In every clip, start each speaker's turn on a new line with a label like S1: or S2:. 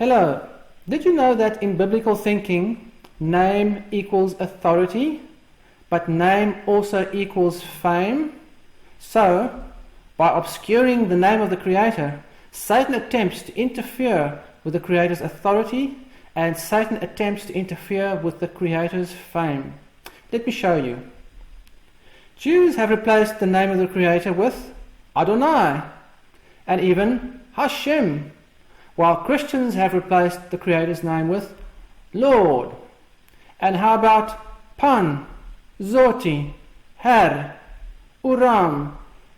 S1: Hello. Did you know that in biblical thinking, name equals authority, but name also equals fame? So, by obscuring the name of the Creator, Satan attempts to interfere with the Creator's authority, and Satan attempts to interfere with the Creator's fame. Let me show you. Jews have replaced the name of the Creator with Adonai, and even Hashem, while Christians have replaced the Creator's name with Lord. And how about Pan, Zoti, Her, Uram,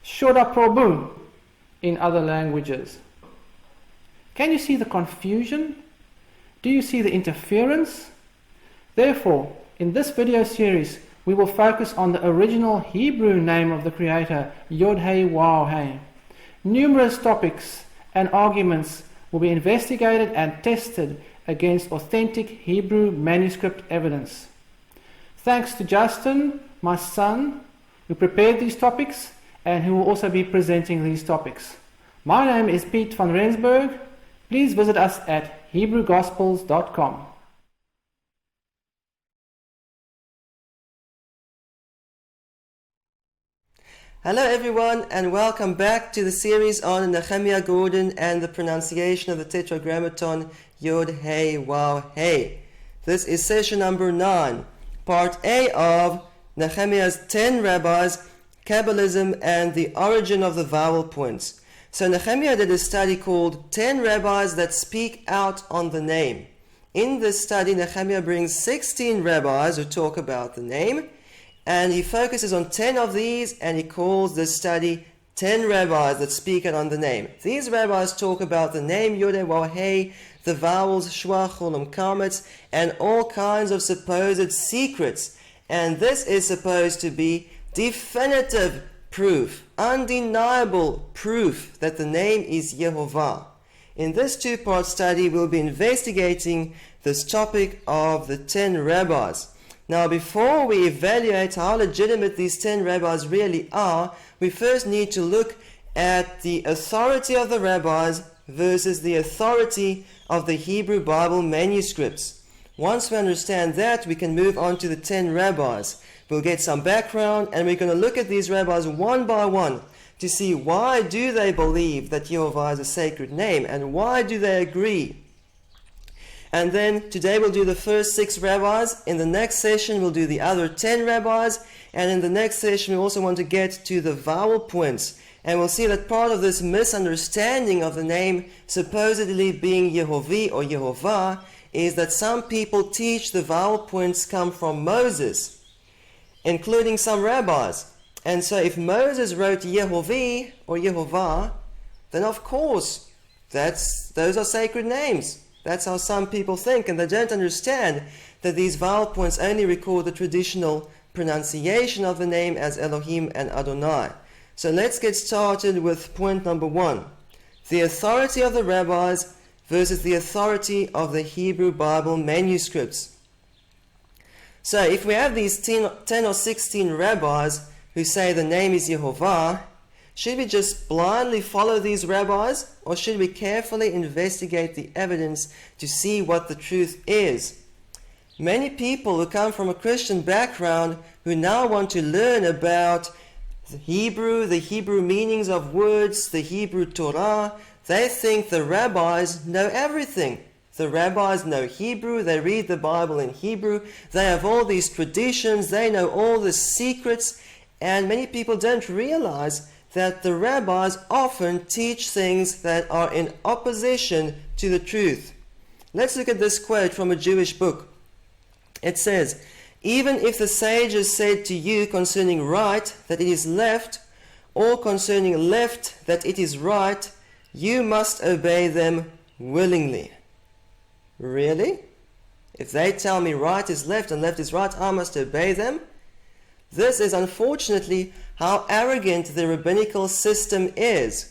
S1: Shoda Prabhu in other languages? Can you see the confusion? Do you see the interference? Therefore, in this video series, we will focus on the original Hebrew name of the Creator, Yod-Heh-Waw-Heh. Numerous topics and arguments will be investigated and tested against authentic Hebrew manuscript evidence. Thanks to Justin, my son, who prepared these topics and who will also be presenting these topics. My name is Piet van Rensburg. Please visit us at HebrewGospels.com.
S2: Hello everyone, and welcome back to the series on Nehemiah Gordon and the pronunciation of the Tetragrammaton Yod-Heh-Waw-Heh. This is session number 9, part A of Nehemiah's 10 Rabbis, Kabbalism and the Origin of the Vowel Points. So Nehemiah did a study called 10 Rabbis that Speak Out on the Name. In this study, Nehemiah brings 16 rabbis who talk about the name, and he focuses on 10 of these, and he calls this study 10 rabbis that speak out on the name. These rabbis talk about the name Yod-Heh-Waw-Heh, the vowels Shwa, Cholam, Kametz, and all kinds of supposed secrets. And this is supposed to be definitive proof, undeniable proof that the name is Yehovah. In this two-part study, we'll be investigating this topic of the 10 rabbis. Now, before we evaluate how legitimate these 10 rabbis really are, we first need to look at the authority of the rabbis versus the authority of the Hebrew Bible manuscripts. Once we understand that, we can move on to the 10 rabbis. We'll get some background, and we're going to look at these rabbis one by one to see why do they believe that Yehovah is a sacred name, and why do they agree. And then today we'll do the first 6 rabbis. In the next session we'll do the other 10 rabbis. And in the next session we also want to get to the vowel points. And we'll see that part of this misunderstanding of the name supposedly being Yehovah or Yehovah is that some people teach the vowel points come from Moses, including some rabbis. And so if Moses wrote Yehovah or Yehovah, then of course those are sacred names. That's how some people think, and they don't understand that these vowel points only record the traditional pronunciation of the name as Elohim and Adonai. So let's get started with point number 1. The authority of the rabbis versus the authority of the Hebrew Bible manuscripts. So if we have these 10 or 16 rabbis who say the name is Yehovah, should we just blindly follow these rabbis, or should we carefully investigate the evidence to see what the truth is? Many people who come from a Christian background who now want to learn about the Hebrew meanings of words, the Hebrew Torah, they think the rabbis know everything. The rabbis know Hebrew, they read the Bible in Hebrew, they have all these traditions, they know all the secrets, and many people don't realize that the rabbis often teach things that are in opposition to the truth. Let's look at this quote from a Jewish book. It says, "Even if the sages said to you concerning right that it is left, or concerning left that it is right, you must obey them willingly." Really? If they tell me right is left and left is right, I must obey them? This is unfortunately how arrogant the rabbinical system is.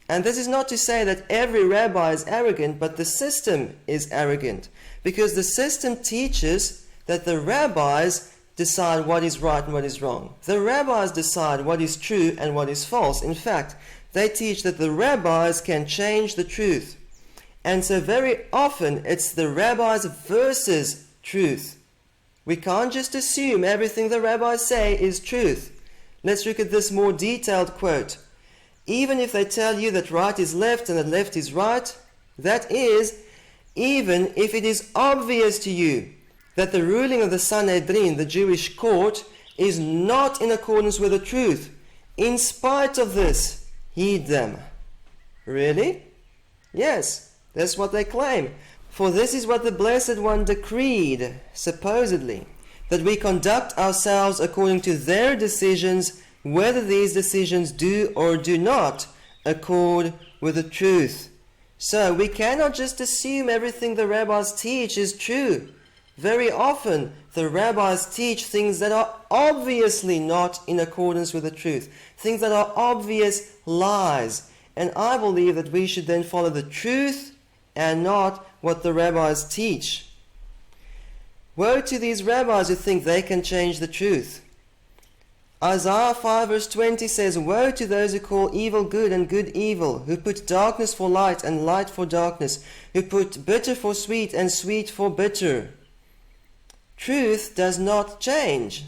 S2: And this is not to say that every rabbi is arrogant, but the system is arrogant. Because the system teaches that the rabbis decide what is right and what is wrong. The rabbis decide what is true and what is false. In fact, they teach that the rabbis can change the truth. And so very often it's the rabbis versus truth. We can't just assume everything the rabbis say is truth. Let's look at this more detailed quote. Even if they tell you that right is left and that left is right, that is, even if it is obvious to you that the ruling of the Sanhedrin, the Jewish court, is not in accordance with the truth, in spite of this, heed them. Really? Yes, that's what they claim. For this is what the Blessed One decreed, supposedly, that we conduct ourselves according to their decisions, whether these decisions do or do not accord with the truth. So we cannot just assume everything the rabbis teach is true. Very often the rabbis teach things that are obviously not in accordance with the truth, things that are obvious lies. And I believe that we should then follow the truth and not what the rabbis teach. Woe to these rabbis who think they can change the truth. Isaiah 5 verse 20 says, Woe to those who call evil good and good evil, who put darkness for light and light for darkness, who put bitter for sweet and sweet for bitter. Truth does not change.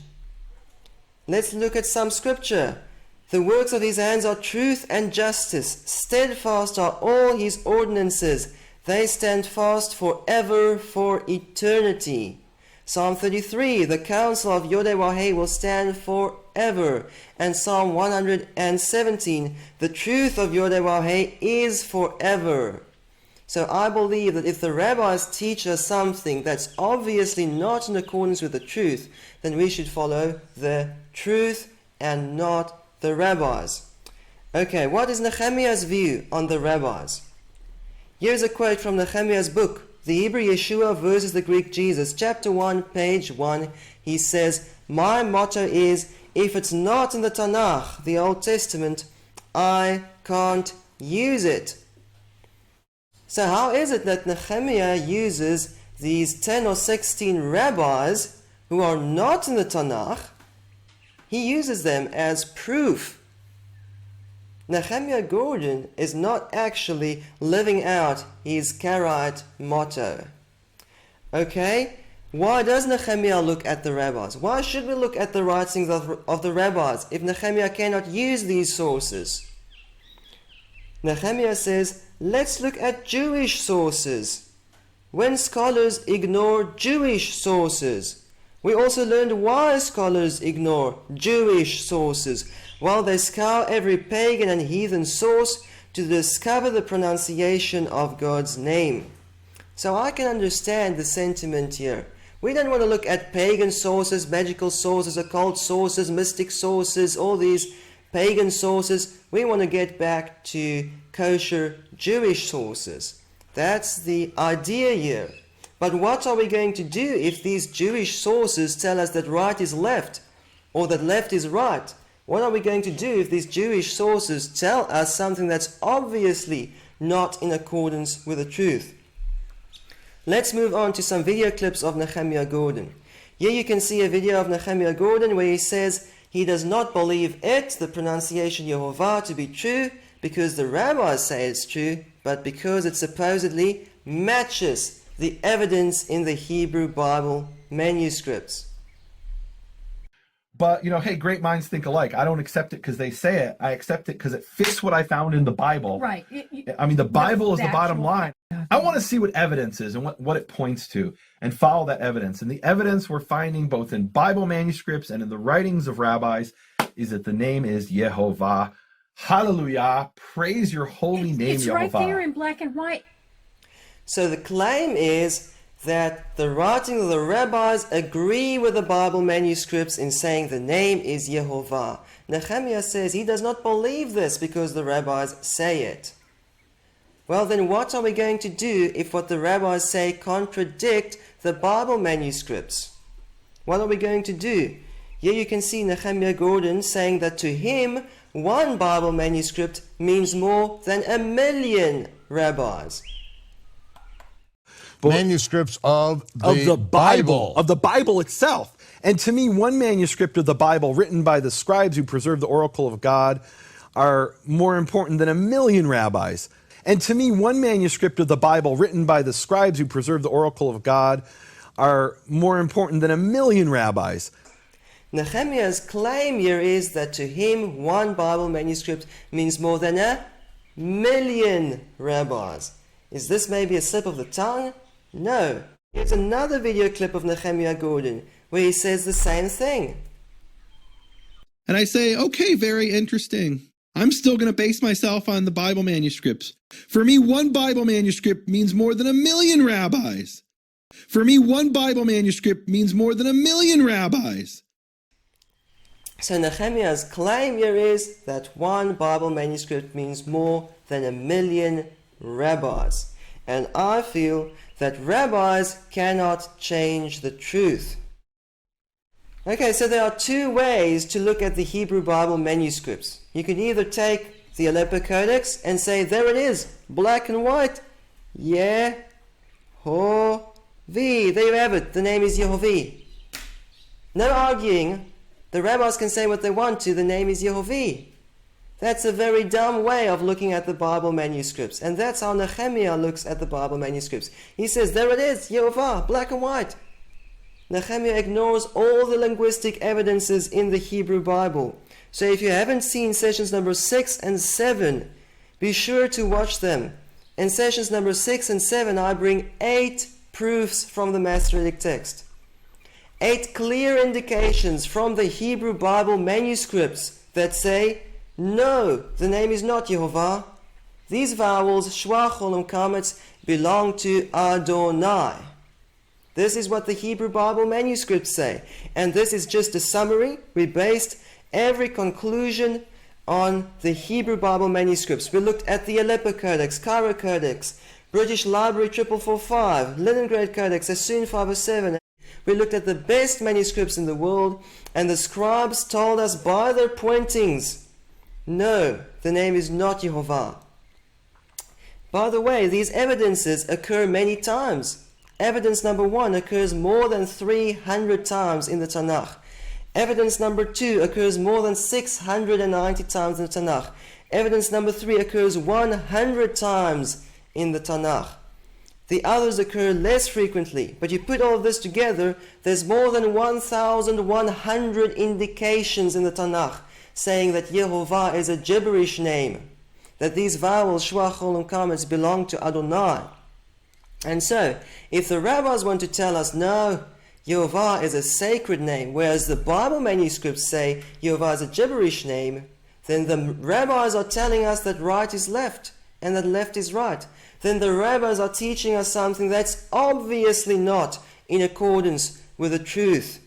S2: Let's look at some scripture. The works of his hands are truth and justice. Steadfast are all his ordinances. They stand fast forever, for eternity. Psalm 33, the counsel of Yodewaheh will stand forever. And Psalm 117, the truth of Yodewaheh is forever. So I believe that if the rabbis teach us something that's obviously not in accordance with the truth, then we should follow the truth and not the rabbis. Okay, what is Nehemiah's view on the rabbis? Here's a quote from Nehemiah's book, The Hebrew Yeshua versus the Greek Jesus, chapter 1, page 1. He says, My motto is, if it's not in the Tanakh, the Old Testament, I can't use it. So how is it that Nehemiah uses these 10 or 16 rabbis who are not in the Tanakh? He uses them as proof. Nehemiah Gordon is not actually living out his Karaite motto. Okay? Why does Nehemiah look at the rabbis? Why should we look at the writings of the rabbis if Nehemiah cannot use these sources? Nehemiah says, let's look at Jewish sources. When scholars ignore Jewish sources, we also learned why scholars ignore Jewish sources, while they scour every pagan and heathen source to discover the pronunciation of God's name. So I can understand the sentiment here. We don't want to look at pagan sources, magical sources, occult sources, mystic sources, all these pagan sources. We want to get back to kosher Jewish sources. That's the idea here. But what are we going to do if these Jewish sources tell us that right is left or that left is right? What are we going to do if these Jewish sources tell us something that's obviously not in accordance with the truth? Let's move on to some video clips of Nehemiah Gordon. Here you can see a video of Nehemiah Gordon where he says he does not believe it, the pronunciation Yehovah, to be true because the rabbis say it's true, but because it supposedly matches the evidence in the Hebrew Bible manuscripts.
S3: But, hey, great minds think alike. I don't accept it because they say it. I accept it because it fits what I found in the Bible.
S4: Right.
S3: The Bible is the bottom line. I want to see what evidence is and what it points to and follow that evidence. And the evidence we're finding both in Bible manuscripts and in the writings of rabbis is that the name is Yehovah. Hallelujah. Praise your holy name,
S4: it's
S3: Yehovah.
S4: It's right there in black and white.
S2: So the claim is that the writings of the rabbis agree with the Bible manuscripts in saying the name is Yehovah. Nehemiah says he does not believe this because the rabbis say it. Well, then what are we going to do if what the rabbis say contradict the Bible manuscripts? What are we going to do? Here you can see Nehemiah Gordon saying that to him, one Bible manuscript means more than 1,000,000 rabbis.
S5: Manuscripts of the Bible.
S6: Of the Bible itself. And to me, one manuscript of the Bible written by the scribes who preserve the oracle of God are more important than 1,000,000 rabbis. And to me, one manuscript of the Bible written by the scribes who preserved the oracle of God are more important than a million rabbis.
S2: Nehemiah's claim here is that to him, one Bible manuscript means more than a million rabbis. Is this maybe a slip of the tongue? No. Here's another video clip of Nehemiah Gordon where he says the same thing.
S4: And I say, okay, very interesting. I'm still going to base myself on the Bible manuscripts. For me, one Bible manuscript means more than a million rabbis. For me, one Bible manuscript means more than a million rabbis.
S2: So Nehemiah's claim here is that one Bible manuscript means more than a million rabbis. And I feel that rabbis cannot change the truth. Okay, so there are two ways to look at the Hebrew Bible manuscripts. You can either take the Aleppo Codex and say, there it is, black and white. Yehovah. There you have it, the name is Yehovah. No arguing. The rabbis can say what they want to, the name is Yehovah. That's a very dumb way of looking at the Bible manuscripts. And that's how Nehemiah looks at the Bible manuscripts. He says, there it is, Yehovah, black and white. Nehemiah ignores all the linguistic evidences in the Hebrew Bible. So if you haven't seen sessions number 6 and 7, be sure to watch them. In sessions number 6 and 7, I bring 8 proofs from the Masoretic text. 8 clear indications from the Hebrew Bible manuscripts that say, no, the name is not Yehovah. These vowels, shwa, chol, and kametz, belong to Adonai. This is what the Hebrew Bible manuscripts say. And this is just a summary. We based every conclusion on the Hebrew Bible manuscripts. We looked at the Aleppo Codex, Cairo Codex, British Library 4445, Leningrad Codex, Assun 507. We looked at the best manuscripts in the world, and the scribes told us by their pointings, no, the name is not Yehovah. By the way, these evidences occur many times. Evidence number 1 occurs more than 300 times in the Tanakh. Evidence number 2 occurs more than 690 times in the Tanakh. Evidence number 3 occurs 100 times in the Tanakh. The others occur less frequently, but you put all of this together, there's more than 1,100 indications in the Tanakh saying that Yehovah is a gibberish name, that these vowels, shwa, chol, and kametz, belong to Adonai. And so, if the rabbis want to tell us, no, Yehovah is a sacred name, whereas the Bible manuscripts say Yehovah is a gibberish name, then the rabbis are telling us that right is left, and that left is right. Then the rabbis are teaching us something that's obviously not in accordance with the truth.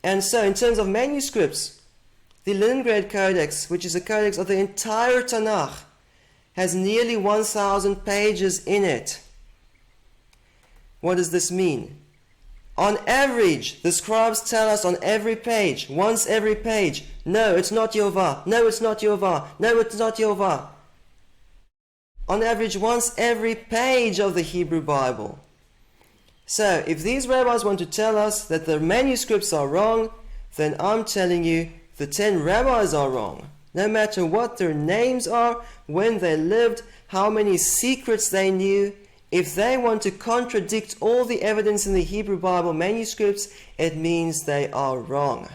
S2: And so, in terms of manuscripts, the Leningrad Codex, which is a codex of the entire Tanakh, has nearly 1,000 pages in it. What does this mean? On average, the scribes tell us on every page, once every page, no, it's not Yehovah, no, it's not Yehovah, no, it's not Yehovah. On average, once every page of the Hebrew Bible. So, if these rabbis want to tell us that the manuscripts are wrong, then I'm telling you the 10 rabbis are wrong. No matter what their names are, when they lived, how many secrets they knew, if they want to contradict all the evidence in the Hebrew Bible manuscripts, it means they are wrong.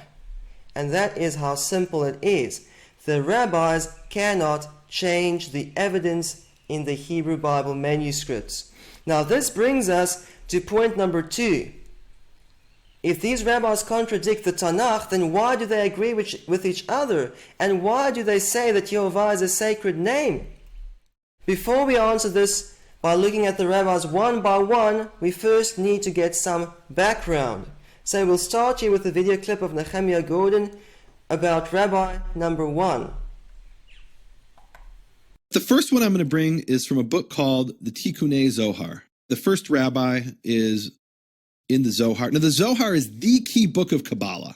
S2: And that is how simple it is. The rabbis cannot change the evidence in the Hebrew Bible manuscripts. Now this brings us to point number 2. If these rabbis contradict the Tanakh, then why do they agree with each other? And why do they say that Yehovah is a sacred name? Before we answer this by looking at the rabbis one by one, we first need to get some background. So we'll start here with a video clip of Nehemiah Gordon about Rabbi number 1.
S4: The first one I'm going to bring is from a book called the Tikkunei Zohar. The first rabbi is in the Zohar. Now, the Zohar is the key book of Kabbalah.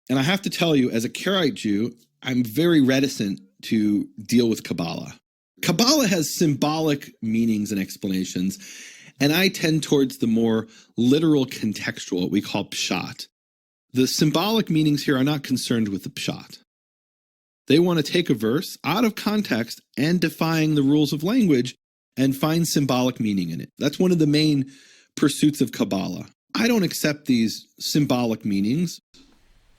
S4: And I have to tell you, as a Karaite Jew, I'm very reticent to deal with Kabbalah. Kabbalah has symbolic meanings and explanations, and I tend towards the more literal contextual, what we call pshat. The symbolic meanings here are not concerned with the pshat. They want to take a verse out of context and defying the rules of language and find symbolic meaning in it. That's one of the main pursuits of Kabbalah. I don't accept these symbolic meanings.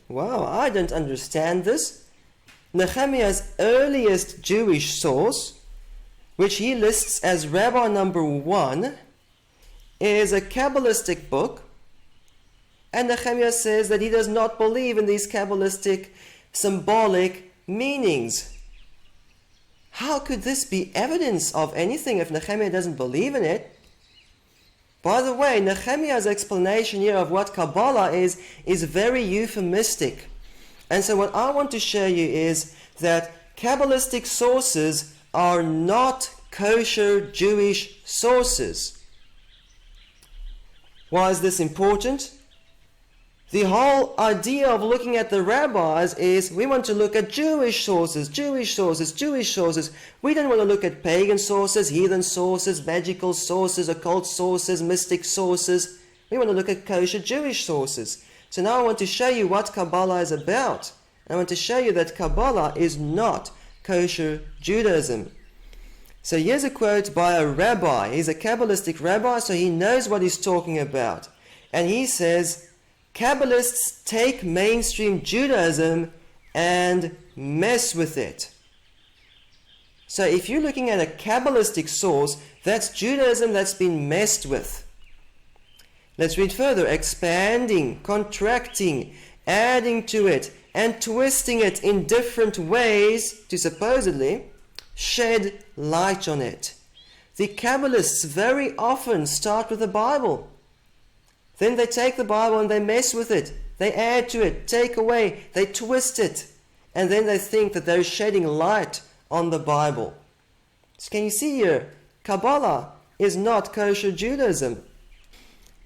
S2: Wow, I don't understand this. Nehemiah's earliest Jewish source, which he lists as Rabbi number 1, is a Kabbalistic book, and Nehemiah says that he does not believe in these Kabbalistic symbolic meanings. How could this be evidence of anything if Nehemiah doesn't believe in it? By the way, Nehemiah's explanation here of what Kabbalah is very euphemistic. And so what I want to show you is that Kabbalistic sources are not kosher Jewish sources. Why is this important? The whole idea of looking at the rabbis is we want to look at Jewish sources, Jewish sources, Jewish sources. We don't want to look at pagan sources, heathen sources, magical sources, occult sources, mystic sources. We want to look at kosher Jewish sources. So now I want to show you what Kabbalah is about. I want to show you that Kabbalah is not kosher Judaism. So here's a quote by a rabbi. He's a Kabbalistic rabbi, so he knows what he's talking about. And he says, Kabbalists take mainstream Judaism and mess with it. So if you're looking at a Kabbalistic source, that's Judaism that's been messed with. Let's read further. Expanding, contracting, adding to it, and twisting it in different ways to supposedly shed light on it. The Kabbalists very often start with the Bible. Then they take the Bible and they mess with it. They add to it, take away, they twist it. And then they think that they're shedding light on the Bible. So can you see here? Kabbalah is not kosher Judaism.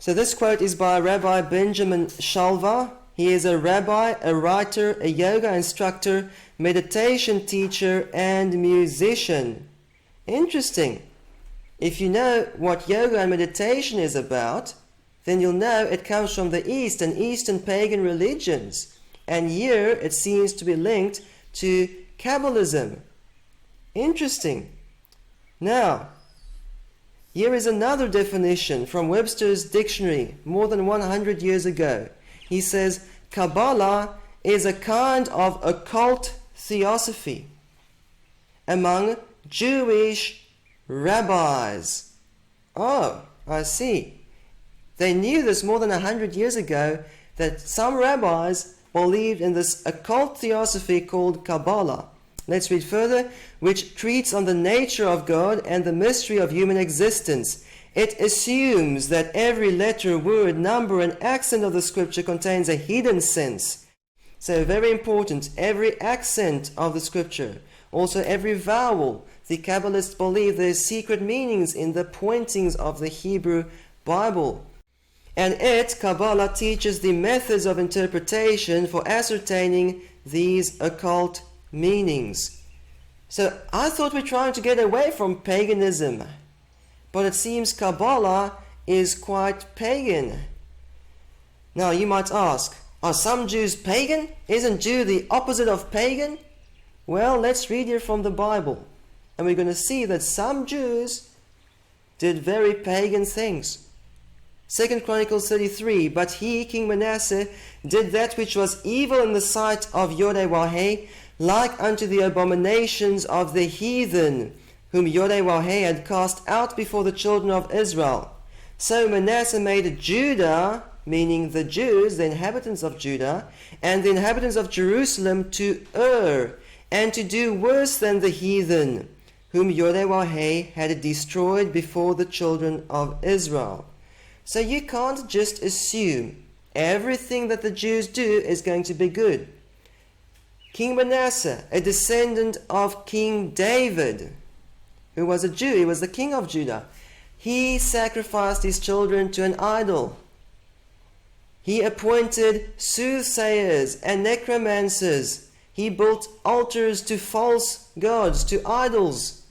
S2: So this quote is by Rabbi Benjamin Shalva. He is a rabbi, a writer, a yoga instructor, meditation teacher, and musician. Interesting. If you know what yoga and meditation is about, then you'll know it comes from the East and Eastern pagan religions. And here it seems to be linked to Kabbalism. Interesting. Now, here is another definition from Webster's dictionary more than 100 years ago. He says, Kabbalah is a kind of occult theosophy among Jewish rabbis. Oh, I see. They knew this more than 100 years ago, that some rabbis believed in this occult theosophy called Kabbalah. Let's read further, which treats on the nature of God and the mystery of human existence. It assumes that every letter, word, number, and accent of the scripture contains a hidden sense. So very important, every accent of the scripture, also every vowel. The Kabbalists believe there's secret meanings in the pointings of the Hebrew Bible. And it, Kabbalah, teaches the methods of interpretation for ascertaining these occult meanings. So I thought we're trying to get away from paganism, but it seems Kabbalah is quite pagan. Now you might ask, are some Jews pagan? Isn't Jew the opposite of pagan? Well, let's read here from the Bible, and we're going to see that some Jews did very pagan things. 2 Chronicles 33, but he, King Manasseh, did that which was evil in the sight of Yodhe-Waheh, like unto the abominations of the heathen, whom Yodhe-Waheh had cast out before the children of Israel. So Manasseh made Judah, meaning the Jews, the inhabitants of Judah, and the inhabitants of Jerusalem to err, and to do worse than the heathen, whom Yodhe-Waheh had destroyed before the children of Israel. So you can't just assume everything that the Jews do is going to be good. King Manasseh, a descendant of King David, who was a Jew, he was the king of Judah, he sacrificed his children to an idol. He appointed soothsayers and necromancers. He built altars to false gods, to idols.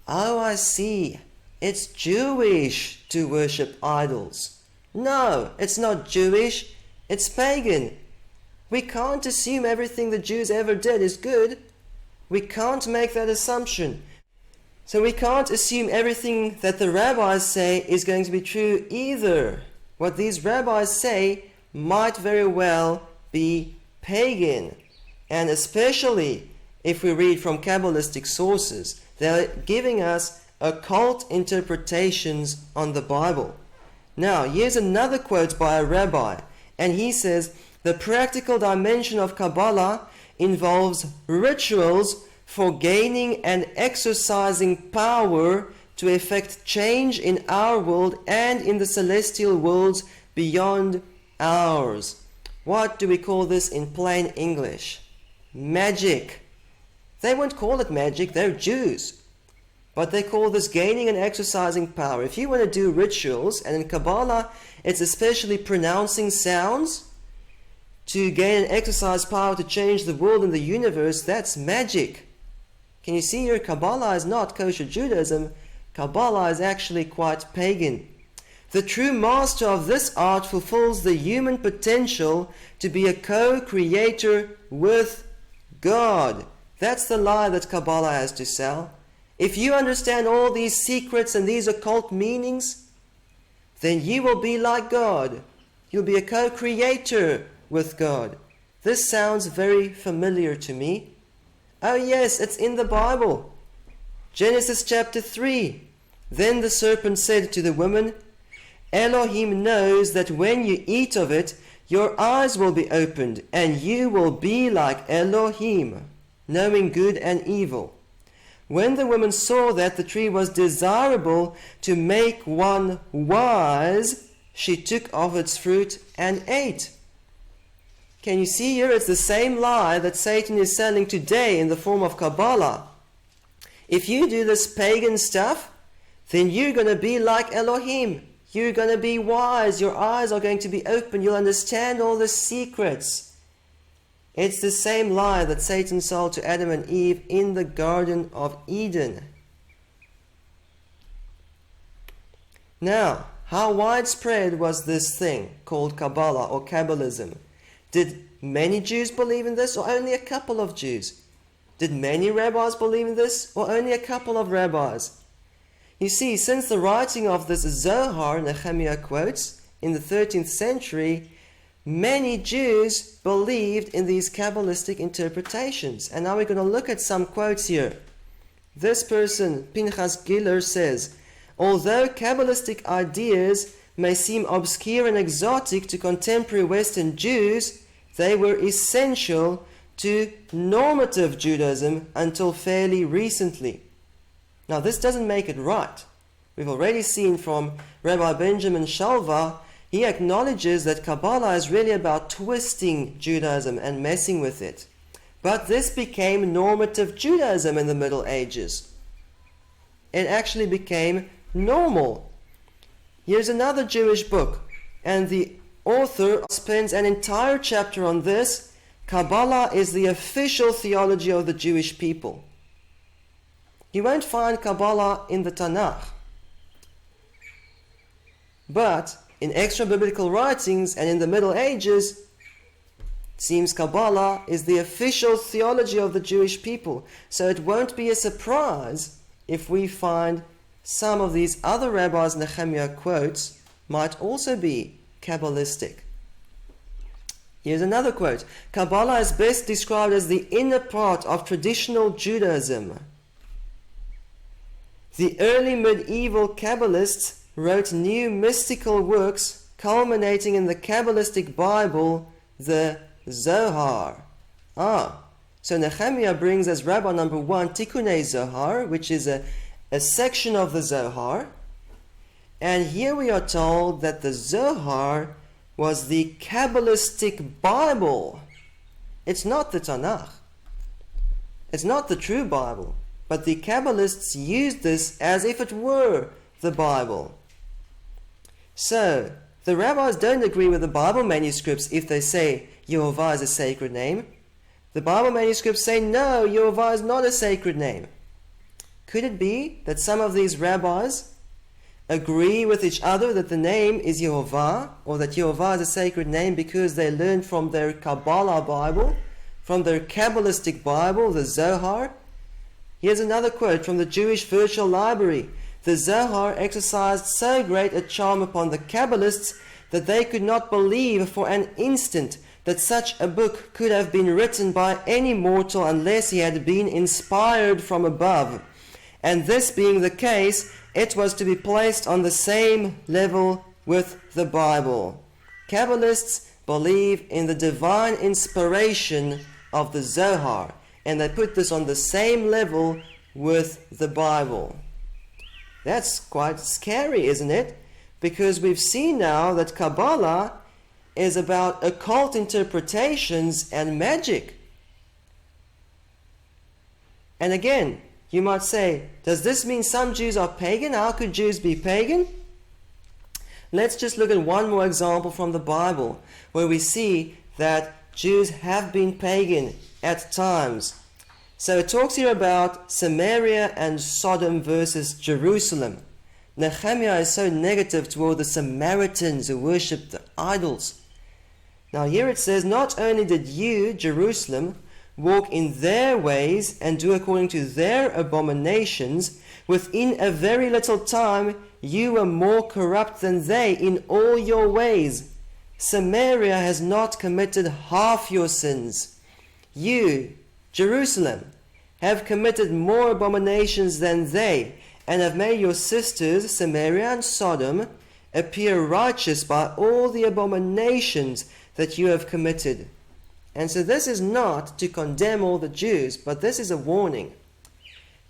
S2: Oh, I see. It's Jewish to worship idols. No, it's not Jewish. It's pagan. We can't assume everything the Jews ever did is good. We can't make that assumption. So we can't assume everything that the rabbis say is going to be true either. What these rabbis say might very well be pagan. And especially if we read from Kabbalistic sources, they're giving us occult interpretations on the Bible. Now, here's another quote by a rabbi, and he says, "The practical dimension of Kabbalah involves rituals for gaining and exercising power to effect change in our world and in the celestial worlds beyond ours." What do we call this in plain English? Magic. They won't call it magic, they're Jews. But they call this gaining and exercising power. If you want to do rituals, and in Kabbalah it's especially pronouncing sounds to gain and exercise power to change the world and the universe, that's magic. Can you see here, Kabbalah is not kosher Judaism. Kabbalah is actually quite pagan. The true master of this art fulfills the human potential to be a co-creator with God. That's the lie that Kabbalah has to sell. If you understand all these secrets and these occult meanings, then you will be like God. You'll be a co-creator with God. This sounds very familiar to me. Oh yes, it's in the Bible. Genesis chapter 3. Then the serpent said to the woman, "Elohim knows that when you eat of it, your eyes will be opened, and you will be like Elohim, knowing good and evil." When the woman saw that the tree was desirable to make one wise, she took of its fruit and ate. Can you see here? It's the same lie that Satan is selling today in the form of Kabbalah. If you do this pagan stuff, then you're going to be like Elohim. You're going to be wise. Your eyes are going to be open. You'll understand all the secrets. It's the same lie that Satan sold to Adam and Eve in the Garden of Eden. Now, how widespread was this thing called Kabbalah or Kabbalism? Did many Jews believe in this, or only a couple of Jews? Did many rabbis believe in this, or only a couple of rabbis? You see, since the writing of this Zohar, Nehemiah quotes, in the 13th century, many Jews believed in these Kabbalistic interpretations. And now we're going to look at some quotes here. This person, Pinchas Giller, says, "Although Kabbalistic ideas may seem obscure and exotic to contemporary Western Jews, they were essential to normative Judaism until fairly recently." Now this doesn't make it right. We've already seen from Rabbi Benjamin Shalva, he acknowledges that Kabbalah is really about twisting Judaism and messing with it. But this became normative Judaism in the Middle Ages. It actually became normal. Here's another Jewish book, and the author spends an entire chapter on this. Kabbalah is the official theology of the Jewish people. You won't find Kabbalah in the Tanakh. But in extra-biblical writings and in the Middle Ages, it seems Kabbalah is the official theology of the Jewish people. So it won't be a surprise if we find some of these other rabbis Nehemiah quotes might also be Kabbalistic. Here's another quote. "Kabbalah is best described as the inner part of traditional Judaism. The early medieval Kabbalists wrote new mystical works culminating in the Kabbalistic Bible, the Zohar." So Nehemiah brings as rabbi number 1 Tikkunei Zohar, which is a section of the Zohar. And here we are told that the Zohar was the Kabbalistic Bible. It's not the Tanakh. It's not the true Bible. But the Kabbalists used this as if it were the Bible. So, the rabbis don't agree with the Bible manuscripts if they say Yehovah is a sacred name. The Bible manuscripts say no, Yehovah is not a sacred name. Could it be that some of these rabbis agree with each other that the name is Yehovah, or that Yehovah is a sacred name because they learned from their Kabbalah Bible from their Kabbalistic Bible, the Zohar. Here's another quote from the Jewish Virtual Library. The Zohar exercised so great a charm upon the Kabbalists that they could not believe for an instant that such a book could have been written by any mortal unless he had been inspired from above. And this being the case, it was to be placed on the same level with the Bible. Kabbalists believe in the divine inspiration of the Zohar, and they put this on the same level with the Bible. That's quite scary, isn't it? Because we've seen now that Kabbalah is about occult interpretations and magic. And again, you might say, does this mean some Jews are pagan? How could Jews be pagan? Let's just look at one more example from the Bible, where we see that Jews have been pagan at times. So it talks here about Samaria and Sodom versus Jerusalem. Nehemiah is so negative toward the Samaritans who worshipped the idols. Now here it says, not only did you, Jerusalem, walk in their ways and do according to their abominations, within a very little time you were more corrupt than they in all your ways. Samaria has not committed half your sins. You, Jerusalem, have committed more abominations than they, and have made your sisters, Samaria and Sodom, appear righteous by all the abominations that you have committed. And so this is not to condemn all the Jews, but this is a warning.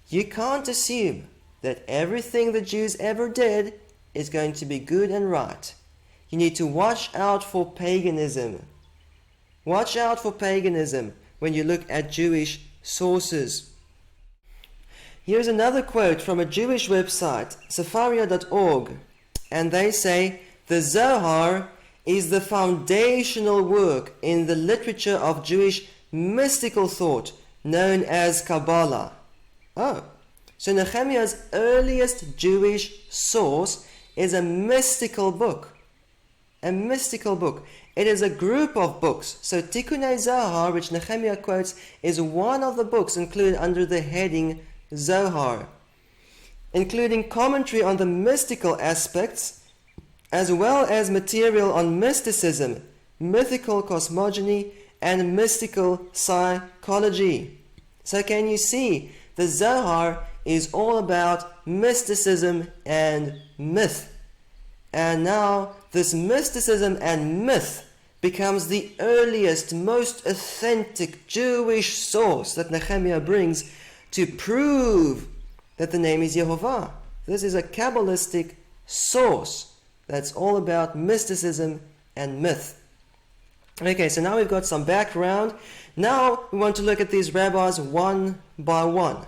S2: You can't assume that everything the Jews ever did is going to be good and right. You need to watch out for paganism. Watch out for paganism when you look at Jewish sources. Here's another quote from a Jewish website, Sefaria.org, and they say, the Zohar is the foundational work in the literature of Jewish mystical thought known as Kabbalah. Oh, so Nehemiah's earliest Jewish source is a mystical book. A mystical book. It is a group of books. So Tikkunei Zohar, which Nehemiah quotes, is one of the books included under the heading Zohar, including commentary on the mystical aspects, as well as material on mysticism, mythical cosmogony, and mystical psychology. So can you see, the Zohar is all about mysticism and myth. And now this mysticism and myth becomes the earliest, most authentic Jewish source that Nehemiah brings to prove that the name is Yehovah. This is a Kabbalistic source that's all about mysticism and myth. Okay, so now we've got some background. Now we want to look at these rabbis one by one.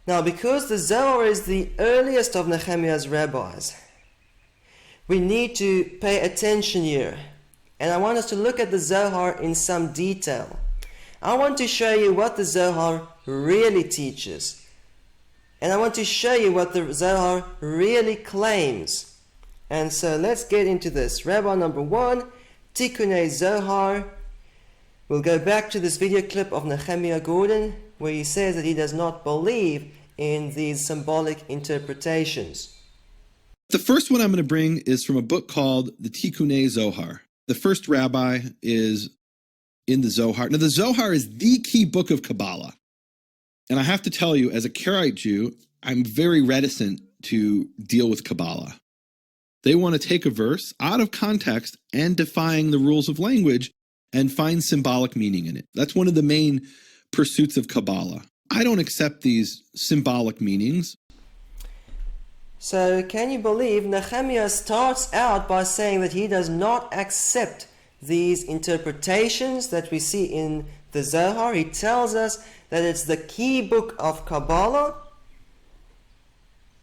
S2: Now, because the Zohar is the earliest of Nehemiah's rabbis, we need to pay attention here. And I want us to look at the Zohar in some detail. I want to show you what the Zohar really teaches. And I want to show you what the Zohar really claims. And so let's get into this. Rabbi number 1, Tikkunei Zohar. We'll go back to this video clip of Nehemiah Gordon, where he says that he does not believe in these symbolic interpretations.
S4: The first one I'm going to bring is from a book called the Tikkunei Zohar. The first rabbi is in the Zohar. Now, the Zohar is the key book of Kabbalah. And I have to tell you, as a Karaite Jew, I'm very reticent to deal with Kabbalah. They want to take a verse out of context and defying the rules of language and find symbolic meaning in it. That's one of the main pursuits of Kabbalah. I don't accept these symbolic meanings.
S2: So can you believe Nehemiah starts out by saying that he does not accept these interpretations that we see in the Zohar? He tells us that it's the key book of Kabbalah.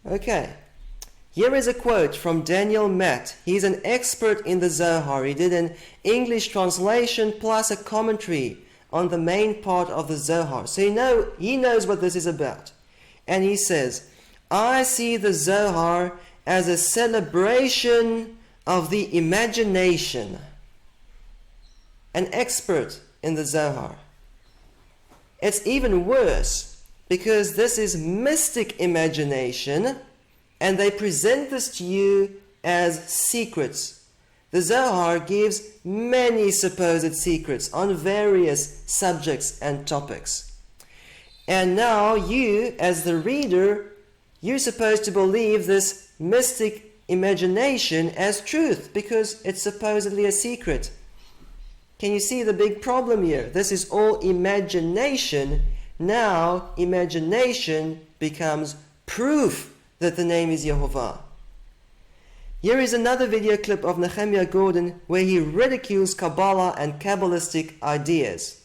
S2: Okay. Here is a quote from Daniel Matt. He's an expert in the Zohar. He did an English translation plus a commentary on the main part of the Zohar. So he knows what this is about. And he says, I see the Zohar as a celebration of the imagination. An expert in the Zohar. It's even worse, because this is mystic imagination, and they present this to you as secrets. The Zohar gives many supposed secrets on various subjects and topics. And now you, as the reader, you're supposed to believe this mystic imagination as truth, because it's supposedly a secret. Can you see the big problem here? This is all imagination. Now imagination becomes proof that the name is Yehovah. Here is another video clip of Nehemiah Gordon where he ridicules Kabbalah and Kabbalistic ideas.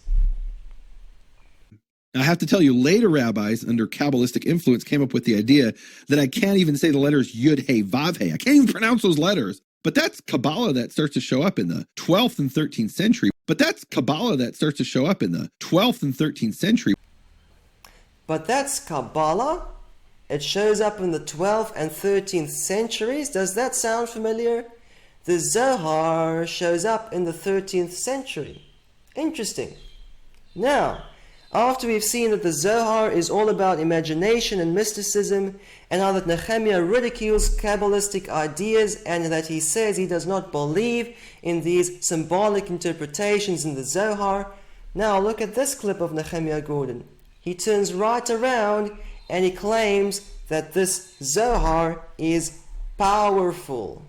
S4: I have to tell you, later rabbis under Kabbalistic influence came up with the idea that I can't even say the letters Yud, Hey, Vav, Hey. I can't even pronounce those letters. But that's Kabbalah that starts to show up in the 12th and 13th century. But that's Kabbalah that starts to show up in the 12th and 13th century.
S2: But that's Kabbalah? It shows up in the 12th and 13th centuries? Does that sound familiar? The Zohar shows up in the 13th century. Interesting. Now, after we've seen that the Zohar is all about imagination and mysticism, and now that Nehemiah ridicules Kabbalistic ideas and that he says he does not believe in these symbolic interpretations in the Zohar, now look at this clip of Nehemiah Gordon. He turns right around and he claims that this Zohar is powerful.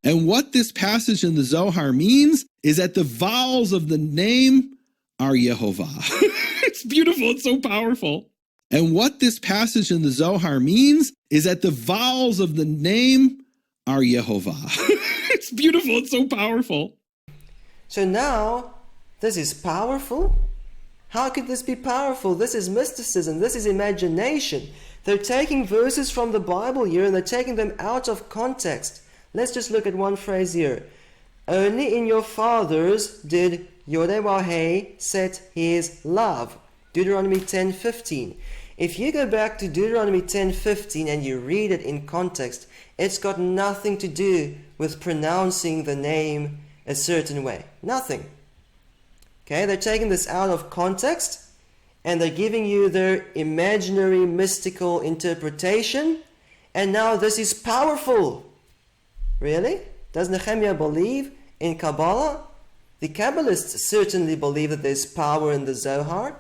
S4: And what this passage in the Zohar means is that the vowels of the name are Yehovah. It's beautiful. It's so powerful. And what this passage in the Zohar means is that the vowels of the name are Yehovah. It's beautiful. It's so powerful.
S2: So now, this is powerful? How could this be powerful? This is mysticism. This is imagination. They're taking verses from the Bible here and they're taking them out of context. Let's just look at one phrase here. Only in your fathers did Yodewahei set his love. Deuteronomy 10:15. If you go back to Deuteronomy 10:15 and you read it in context, it's got nothing to do with pronouncing the name a certain way. Nothing. Okay, they're taking this out of context and they're giving you their imaginary mystical interpretation, and now this is powerful. Really? Does Nehemiah believe in Kabbalah? The Kabbalists certainly believe that there's power in the Zohar.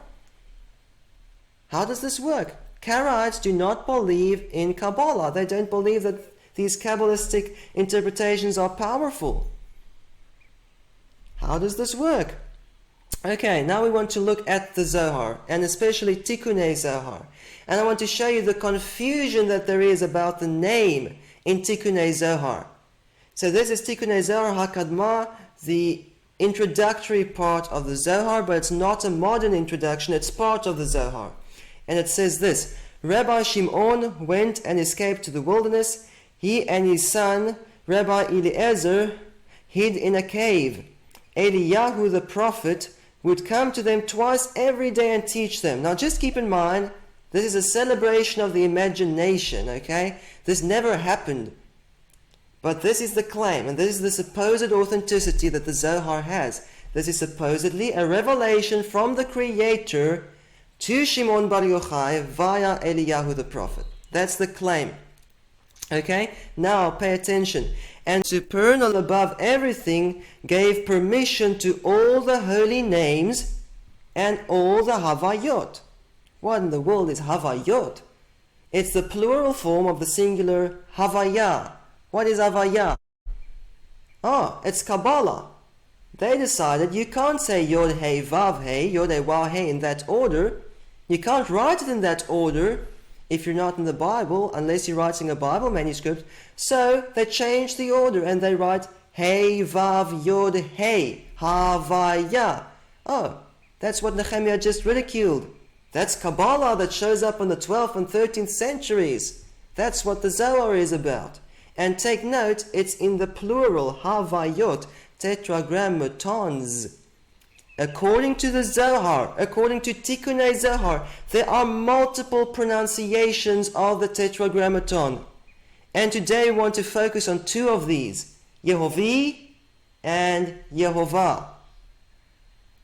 S2: How does this work? Karaites do not believe in Kabbalah. They don't believe that these Kabbalistic interpretations are powerful. How does this work? Okay, now we want to look at the Zohar, and especially Tikkunei Zohar. And I want to show you the confusion that there is about the name in Tikkunei Zohar. So this is Tikkunei Zohar HaKadma, the introductory part of the Zohar, but it's not a modern introduction, it's part of the Zohar. And it says this: Rabbi Shimon went and escaped to the wilderness. He and his son, Rabbi Eliezer, hid in a cave. Eliyahu the prophet would come to them twice every day and teach them. Now just keep in mind, this is a celebration of the imagination, okay? This never happened. But this is the claim, and this is the supposed authenticity that the Zohar has. This is supposedly a revelation from the Creator to Shimon Bar Yochai via Eliyahu the prophet. That's the claim. Okay? Now pay attention. And supernal above everything gave permission to all the holy names and all the Havayot. What in the world is Havayot? It's the plural form of the singular Havaya. What is Havaya? Oh, it's Kabbalah. They decided you can't say Yod Hey Vav Hey, Yod Hey Wah Hey in that order. You can't write it in that order if you're not in the Bible, unless you're writing a Bible manuscript. So they change the order and they write Hey Vav Yod Hey Havaya. Oh, that's what Nehemiah just ridiculed. That's Kabbalah that shows up in the 12th and 13th centuries. That's what the Zohar is about. And take note, it's in the plural, Havayot, tetragrammatons. According to the Zohar, according to Tikkunei Zohar, there are multiple pronunciations of the tetragrammaton. And today we want to focus on two of these, Yehovi and Yehovah.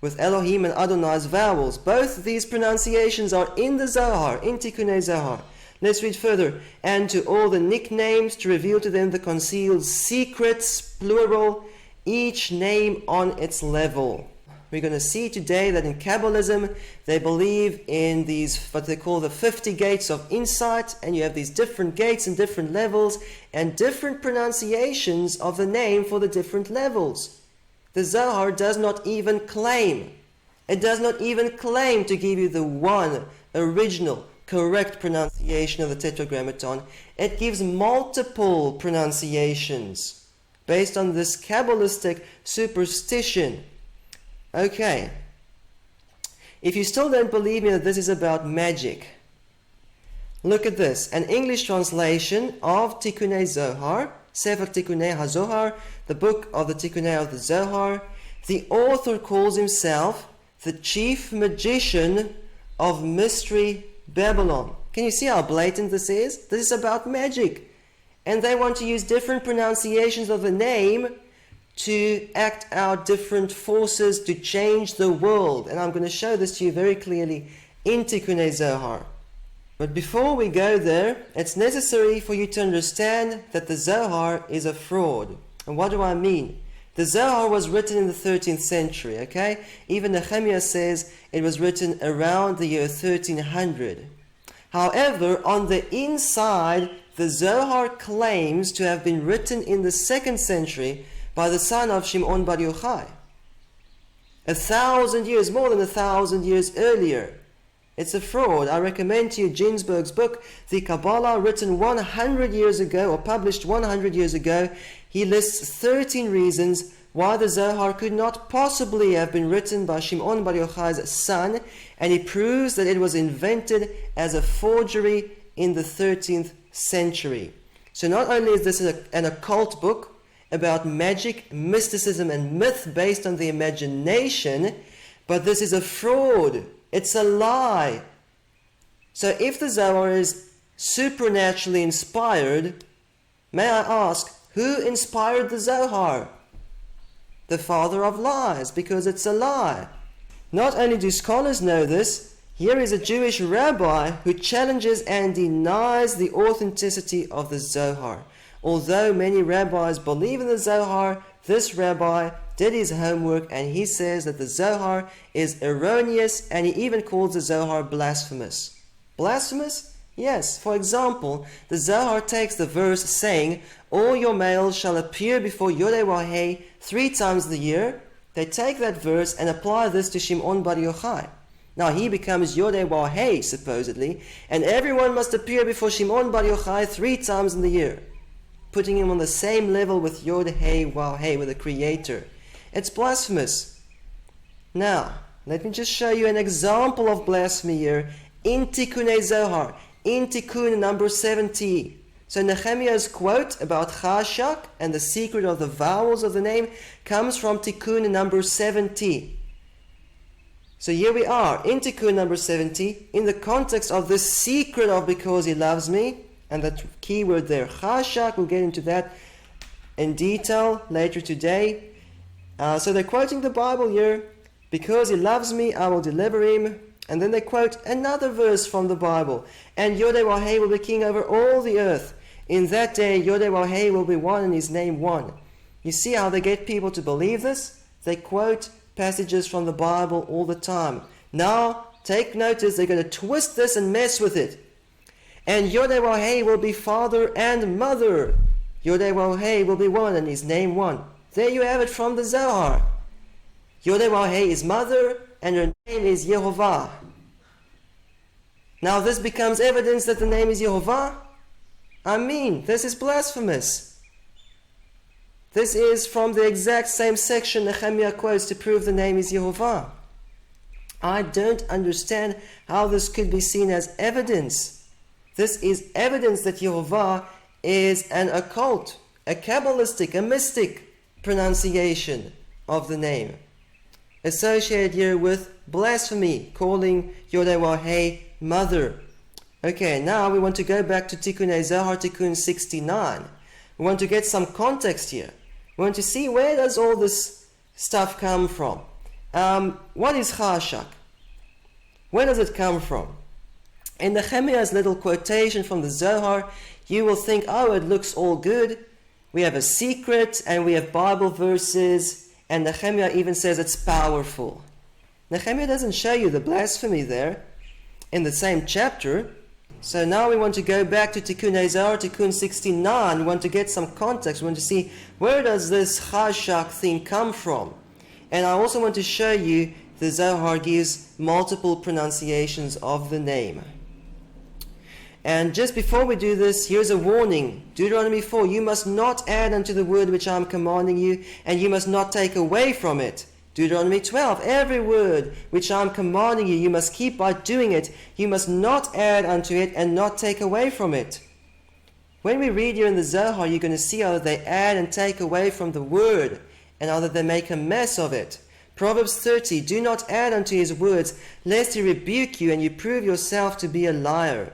S2: with Elohim and Adonai's vowels. Both these pronunciations are in the Zohar, in Tikkunei Zohar. Let's read further. And to all the nicknames, to reveal to them the concealed secrets, plural, each name on its level. We're going to see today that in Kabbalism, they believe in these, what they call the 50 gates of insight, and you have these different gates and different levels, and different pronunciations of the name for the different levels. The Zohar does not even claim. It does not even claim to give you the one original, correct pronunciation of the Tetragrammaton. It gives multiple pronunciations based on this Kabbalistic superstition. Okay, if you still don't believe me that this is about magic, look at this. An English translation of Tikkunei Zohar, Sefer Tikkunei HaZohar, the book of the Tikkunei of the Zohar. The author calls himself the chief magician of Mystery Babylon. Can you see how blatant this is? This is about magic. And they want to use different pronunciations of the name to act out different forces to change the world. And I'm going to show this to you very clearly in Tikkunei Zohar. But before we go there, it's necessary for you to understand that the Zohar is a fraud. And what do I mean? The Zohar was written in the 13th century, okay? Even Nehemiah says it was written around the year 1300. However, on the inside, the Zohar claims to have been written in the 2nd century by the son of Shimon Bar Yochai. 1,000 years, more than 1,000 years earlier. It's a fraud. I recommend to you Ginsburg's book, The Kabbalah, written 100 years ago, or published 100 years ago. He lists 13 reasons why the Zohar could not possibly have been written by Shimon Bar Yochai's son, and he proves that it was invented as a forgery in the 13th century. So not only is this an occult book about magic, mysticism, and myth based on the imagination, but this is a fraud. It's a lie. So if the Zohar is supernaturally inspired, may I ask, who inspired the Zohar? The father of lies, because it's a lie. Not only do scholars know this, here is a Jewish rabbi who challenges and denies the authenticity of the Zohar. Although many rabbis believe in the Zohar, this rabbi did his homework and he says that the Zohar is erroneous, and he even calls the Zohar blasphemous. Blasphemous? Yes. For example, the Zohar takes the verse saying, all your males shall appear before Yodeh Wahei 3 times the year. They take that verse and apply this to Shimon Bar Yochai. Now he becomes Yodeh Wahei, supposedly, and everyone must appear before Shimon Bar Yochai 3 times in the year, putting him on the same level with Yod-Heh Waw-Heh, with the Creator. It's blasphemous. Now, let me just show you an example of blasphemy here in Tikkunei Zohar, in Tikkun number 70. So Nehemiah's quote about Chashak and the secret of the vowels of the name comes from Tikkun number 70. So here we are, in Tikkun number 70, in the context of the secret of because he loves me, and that key word there, Chashak, we'll get into that in detail later today. So they're quoting the Bible here, because he loves me, I will deliver him. And then they quote another verse from the Bible, and Yodeh Wahei will be king over all the earth. In that day, Yodeh Wahei will be one and his name one. You see how they get people to believe this? They quote passages from the Bible all the time. Now, take notice, they're going to twist this and mess with it. And Yodeh Wahei will be father and mother. Yodeh Wahei will be one and his name one. There you have it from the Zohar. Yodeh Wahei is mother and her name is Yehovah. Now this becomes evidence that the name is Yehovah? I mean, this is blasphemous. This is from the exact same section Nehemiah quotes to prove the name is Yehovah. I don't understand how this could be seen as evidence. This is evidence that Yehovah is an occult, a Kabbalistic, a mystic pronunciation of the name, associated here with blasphemy, calling Yodeh Wahei mother. Okay, now we want to go back to Tikkunei Zohar, Tikkun 69. We want to get some context here. We want to see where does all this stuff come from. What is Chashak? Where does it come from? In Nehemiah's little quotation from the Zohar, you will think, oh, it looks all good. We have a secret and we have Bible verses, and Nehemiah even says it's powerful. Nehemiah doesn't show you the blasphemy there in the same chapter. So now we want to go back to Tikkun Zohar, Tikkun 69. We want to get some context. We want to see, where does this Chashak thing come from? And I also want to show you the Zohar gives multiple pronunciations of the name. And just before we do this, here's a warning. Deuteronomy 4, you must not add unto the word which I am commanding you, and you must not take away from it. Deuteronomy 12, every word which I am commanding you, you must keep by doing it. You must not add unto it and not take away from it. When we read here in the Zohar, you're going to see how they add and take away from the word, and how that they make a mess of it. Proverbs 30, do not add unto his words, lest he rebuke you and you prove yourself to be a liar.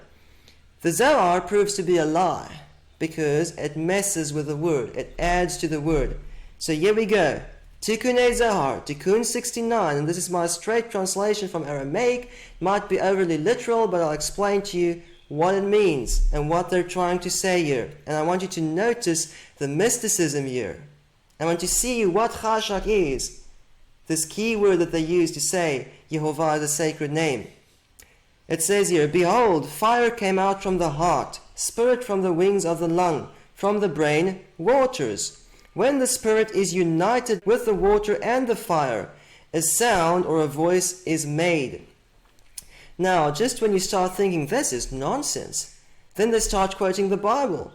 S2: The Zohar proves to be a lie because it messes with the word. It adds to the word. So here we go. Tikkun Zohar, Tikkun 69, and this is my straight translation from Aramaic. Might be overly literal, but I'll explain to you what it means and what they're trying to say here. And I want you to notice the mysticism here. I want to see what Chashak is. This key word that they use to say Yehovah is a sacred name. It says here, behold, fire came out from the heart, spirit from the wings of the lung, from the brain, waters. When the spirit is united with the water and the fire, a sound or a voice is made. Now, just when you start thinking this is nonsense, then they start quoting the Bible.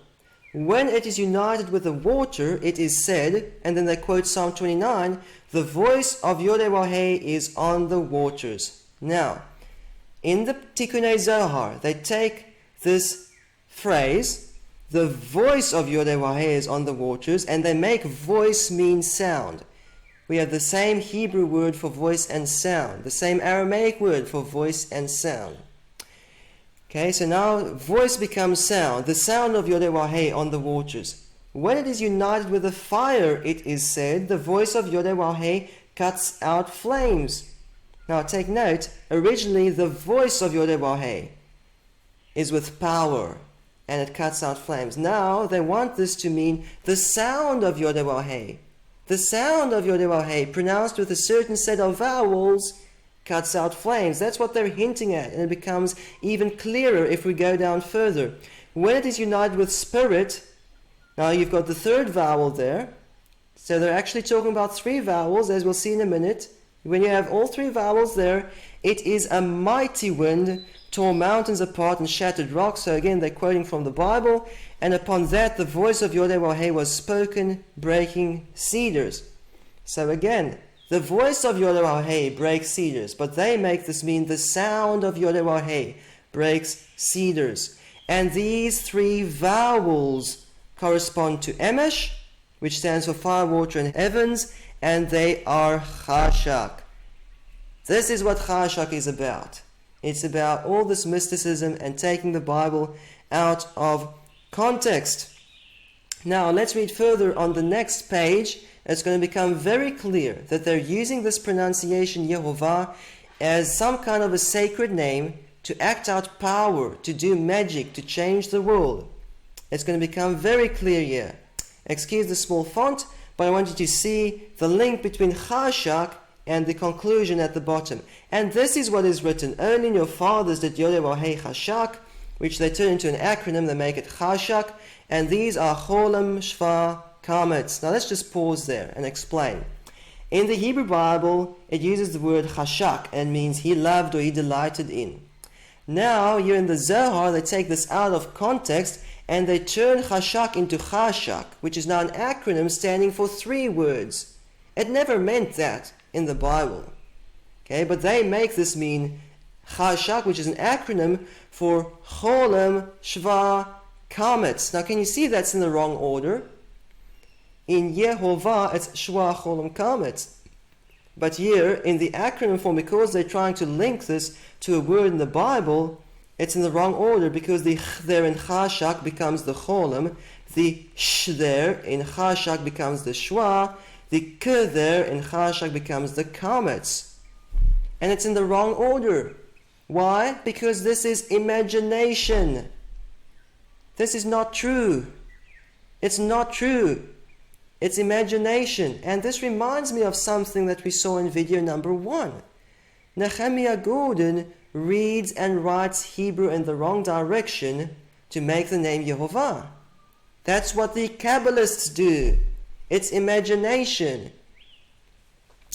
S2: When it is united with the water, it is said, and then they quote Psalm 29, the voice of Yodewaheh is on the waters. Now, in the Tikkun Zohar, they take this phrase, the voice of Yodewaheh is on the waters, and they make voice mean sound. We have the same Hebrew word for voice and sound, the same Aramaic word for voice and sound. Okay, so now voice becomes sound, the sound of Yodewaheh on the waters. When it is united with the fire, it is said, the voice of Yodewaheh cuts out flames. Now take note, originally the voice of Yodewaheh is with power, and it cuts out flames. Now they want this to mean the sound of Yodewaheh. The sound of Yodewaheh, pronounced with a certain set of vowels, cuts out flames. That's what they're hinting at, and it becomes even clearer if we go down further. When it is united with spirit, now you've got the third vowel there. So they're actually talking about three vowels, as we'll see in a minute. When you have all three vowels there, it is a mighty wind, tore mountains apart and shattered rocks. So again, they're quoting from the Bible. And upon that, the voice of Yodewaheh was spoken, breaking cedars. So again, the voice of Yodewaheh breaks cedars, but they make this mean the sound of Yodewaheh breaks cedars. And these three vowels correspond to Emesh, which stands for fire, water, and heavens, and they are Chashak. This is what Chashak is about. It's about all this mysticism and taking the Bible out of context. Now let's read further on the next page. It's going to become very clear that they're using this pronunciation Yehovah as some kind of a sacred name to act out power, to do magic, to change the world. It's going to become very clear here. Excuse the small font, but I want you to see the link between Chashak and the conclusion at the bottom. And this is what is written. Only in your fathers did Yodewaheh Chashak, which they turn into an acronym, they make it Chashak, and these are Cholam, Shva, Kametz. Now let's just pause there and explain. In the Hebrew Bible, it uses the word Chashak and means he loved or he delighted in. Now, here in the Zohar, they take this out of context and they turn Chashak into Chashak, which is now an acronym standing for three words. It never meant that in the Bible. Okay, but they make this mean Chashak, which is an acronym for Cholam, Shva, Kametz. Now, can you see that's in the wrong order? In Yehovah, it's Shva, Cholam, Kametz. But here, in the acronym form, because they're trying to link this to a word in the Bible, it's in the wrong order, because the ch there in Chashak becomes the Cholam, the sh there in Chashak becomes the Shwa, the K there in Chashak becomes the Kametz. And it's in the wrong order. Why? Because this is imagination. This is not true. It's not true. It's imagination. And this reminds me of something that we saw in video number 1. Nehemiah Gordon reads and writes Hebrew in the wrong direction to make the name Yehovah. That's what the Kabbalists do. It's imagination.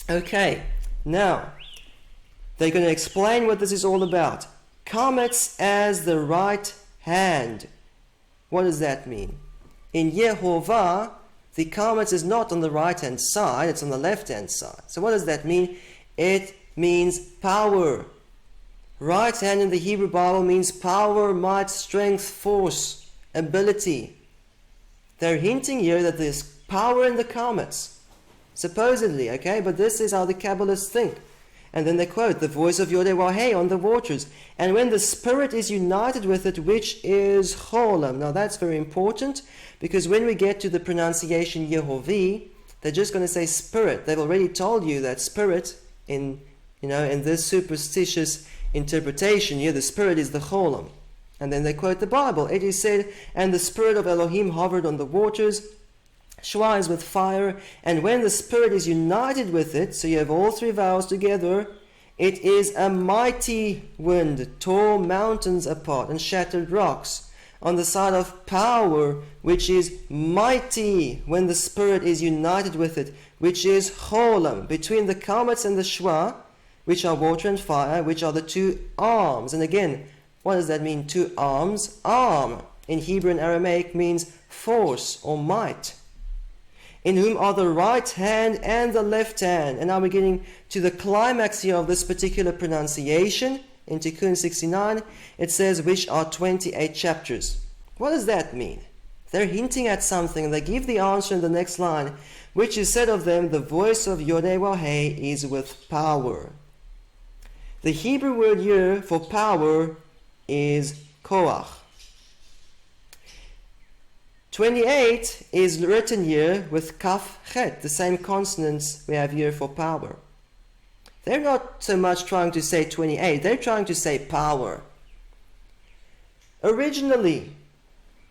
S2: Okay, now, they're going to explain what this is all about. Kametz as the right hand. What does that mean? In Yehovah, the kametz is not on the right-hand side, it's on the left-hand side. So what does that mean? It means power. Right hand in the Hebrew Bible means power, might, strength, force, ability. They're hinting here that there's power in the kametz. Supposedly, okay? But this is how the Kabbalists think. And then they quote, the voice of Yodeh-Waheh on the waters. And when the Spirit is united with it, which is Cholam. Now that's very important, because when we get to the pronunciation Yehovah, they're just going to say Spirit. They've already told you that Spirit, in this superstitious interpretation here, the Spirit is the Cholam. And then they quote the Bible. It is said, and the Spirit of Elohim hovered on the waters, Shua is with fire, and when the Spirit is united with it, so you have all three vowels together, it is a mighty wind, tore mountains apart and shattered rocks. On the side of power, which is mighty, when the Spirit is united with it, which is Cholam, between the Kametz and the Shua, which are water and fire, which are the two arms. And again, what does that mean, two arms? Arm, in Hebrew and Aramaic, means force or might. In whom are the right hand and the left hand. And now we're getting to the climax here of this particular pronunciation. In Tikkun 69, it says, which are 28 chapters. What does that mean? They're hinting at something, and they give the answer in the next line, which is said of them, the voice of Yodeh-Waheh is with power. The Hebrew word here for power is koach. 28 is written here with kaf chet, the same consonants we have here for power. They're not so much trying to say 28, they're trying to say power. Originally,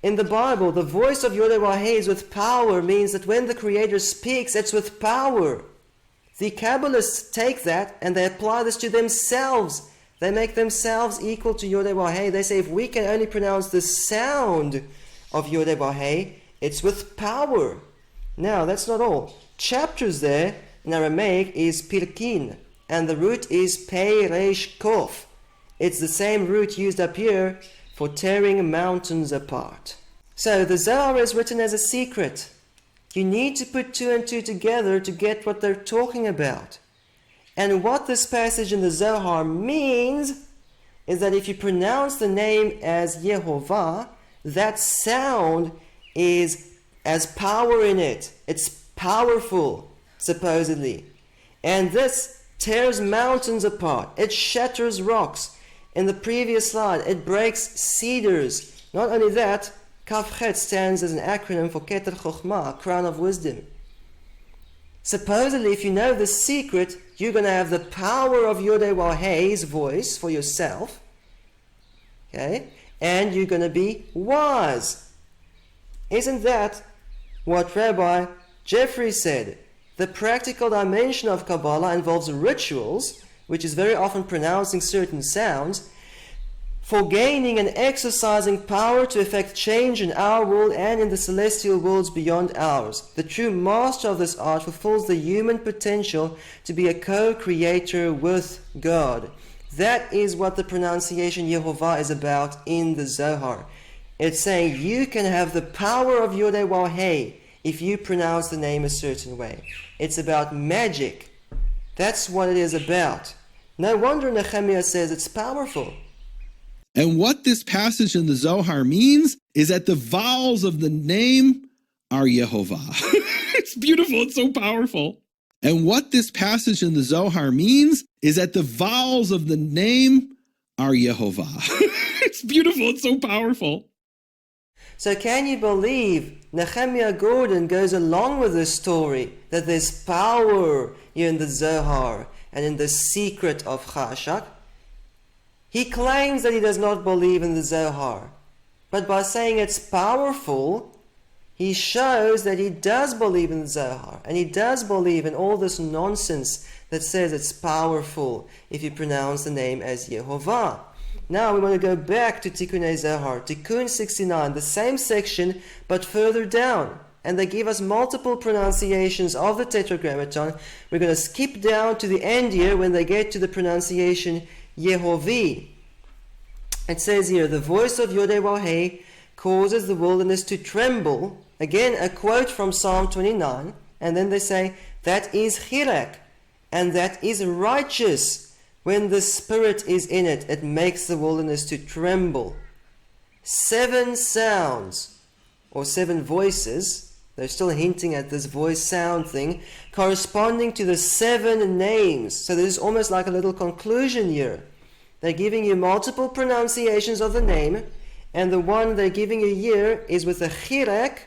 S2: in the Bible, the voice of Yodeh-Waheh is with power means that when the Creator speaks, it's with power. The Kabbalists take that and they apply this to themselves. They make themselves equal to Yodeh-Waheh. They say if we can only pronounce the sound of Yodeh-Waheh, it's with power. Now, that's not all. Chapters there in Aramaic is pirkin, and the root is pei resh kof. It's the same root used up here for tearing mountains apart. So the Zohar is written as a secret. You need to put two and two together to get what they're talking about. And what this passage in the Zohar means is that if you pronounce the name as Yehovah, that sound has power in it. It's powerful, supposedly. And this tears mountains apart. It shatters rocks. In the previous slide, it breaks cedars. Not only that, Kaf Chet stands as an acronym for Keter Chochmah, crown of wisdom. Supposedly, if you know the secret, you're going to have the power of Yodeh-Waheh's voice for yourself. Okay? And you're going to be wise. Isn't that what Rabbi Jeffrey said? The practical dimension of Kabbalah involves rituals, which is very often pronouncing certain sounds, for gaining and exercising power to effect change in our world and in the celestial worlds beyond ours. The true master of this art fulfills the human potential to be a co-creator with God. That is what the pronunciation Yehovah is about in the Zohar. It's saying you can have the power of Yodeh-Waheh if you pronounce the name a certain way. It's about magic. That's what it is about. No wonder Nehemiah says it's powerful.
S4: And what this passage in the Zohar means is that the vowels of the name are Yehovah. It's beautiful. It's so powerful. And what this passage in the Zohar means is that the vowels of the name are Yehovah. It's beautiful. It's so powerful.
S2: So can you believe Nehemiah Gordon goes along with this story that there's power here in the Zohar and in the secret of Chashak? He claims that he does not believe in the Zohar, but by saying it's powerful, he shows that he does believe in the Zohar, and he does believe in all this nonsense that says it's powerful if you pronounce the name as Yehovah. Now we want to go back to Tikkunei Zohar, Tikkun 69, the same section but further down. And they give us multiple pronunciations of the Tetragrammaton. We're going to skip down to the end here when they get to the pronunciation Yehovi. It says here, the voice of Yod-Heh causes the wilderness to tremble. Again, a quote from Psalm 29. And then they say, that is chirek, and that is righteous. When the Spirit is in it, it makes the wilderness to tremble. 7 sounds, or 7 voices, they're still hinting at this voice sound thing, corresponding to the 7 names. So this is almost like a little conclusion here. They're giving you multiple pronunciations of the name, and the one they're giving you here is with a chirek,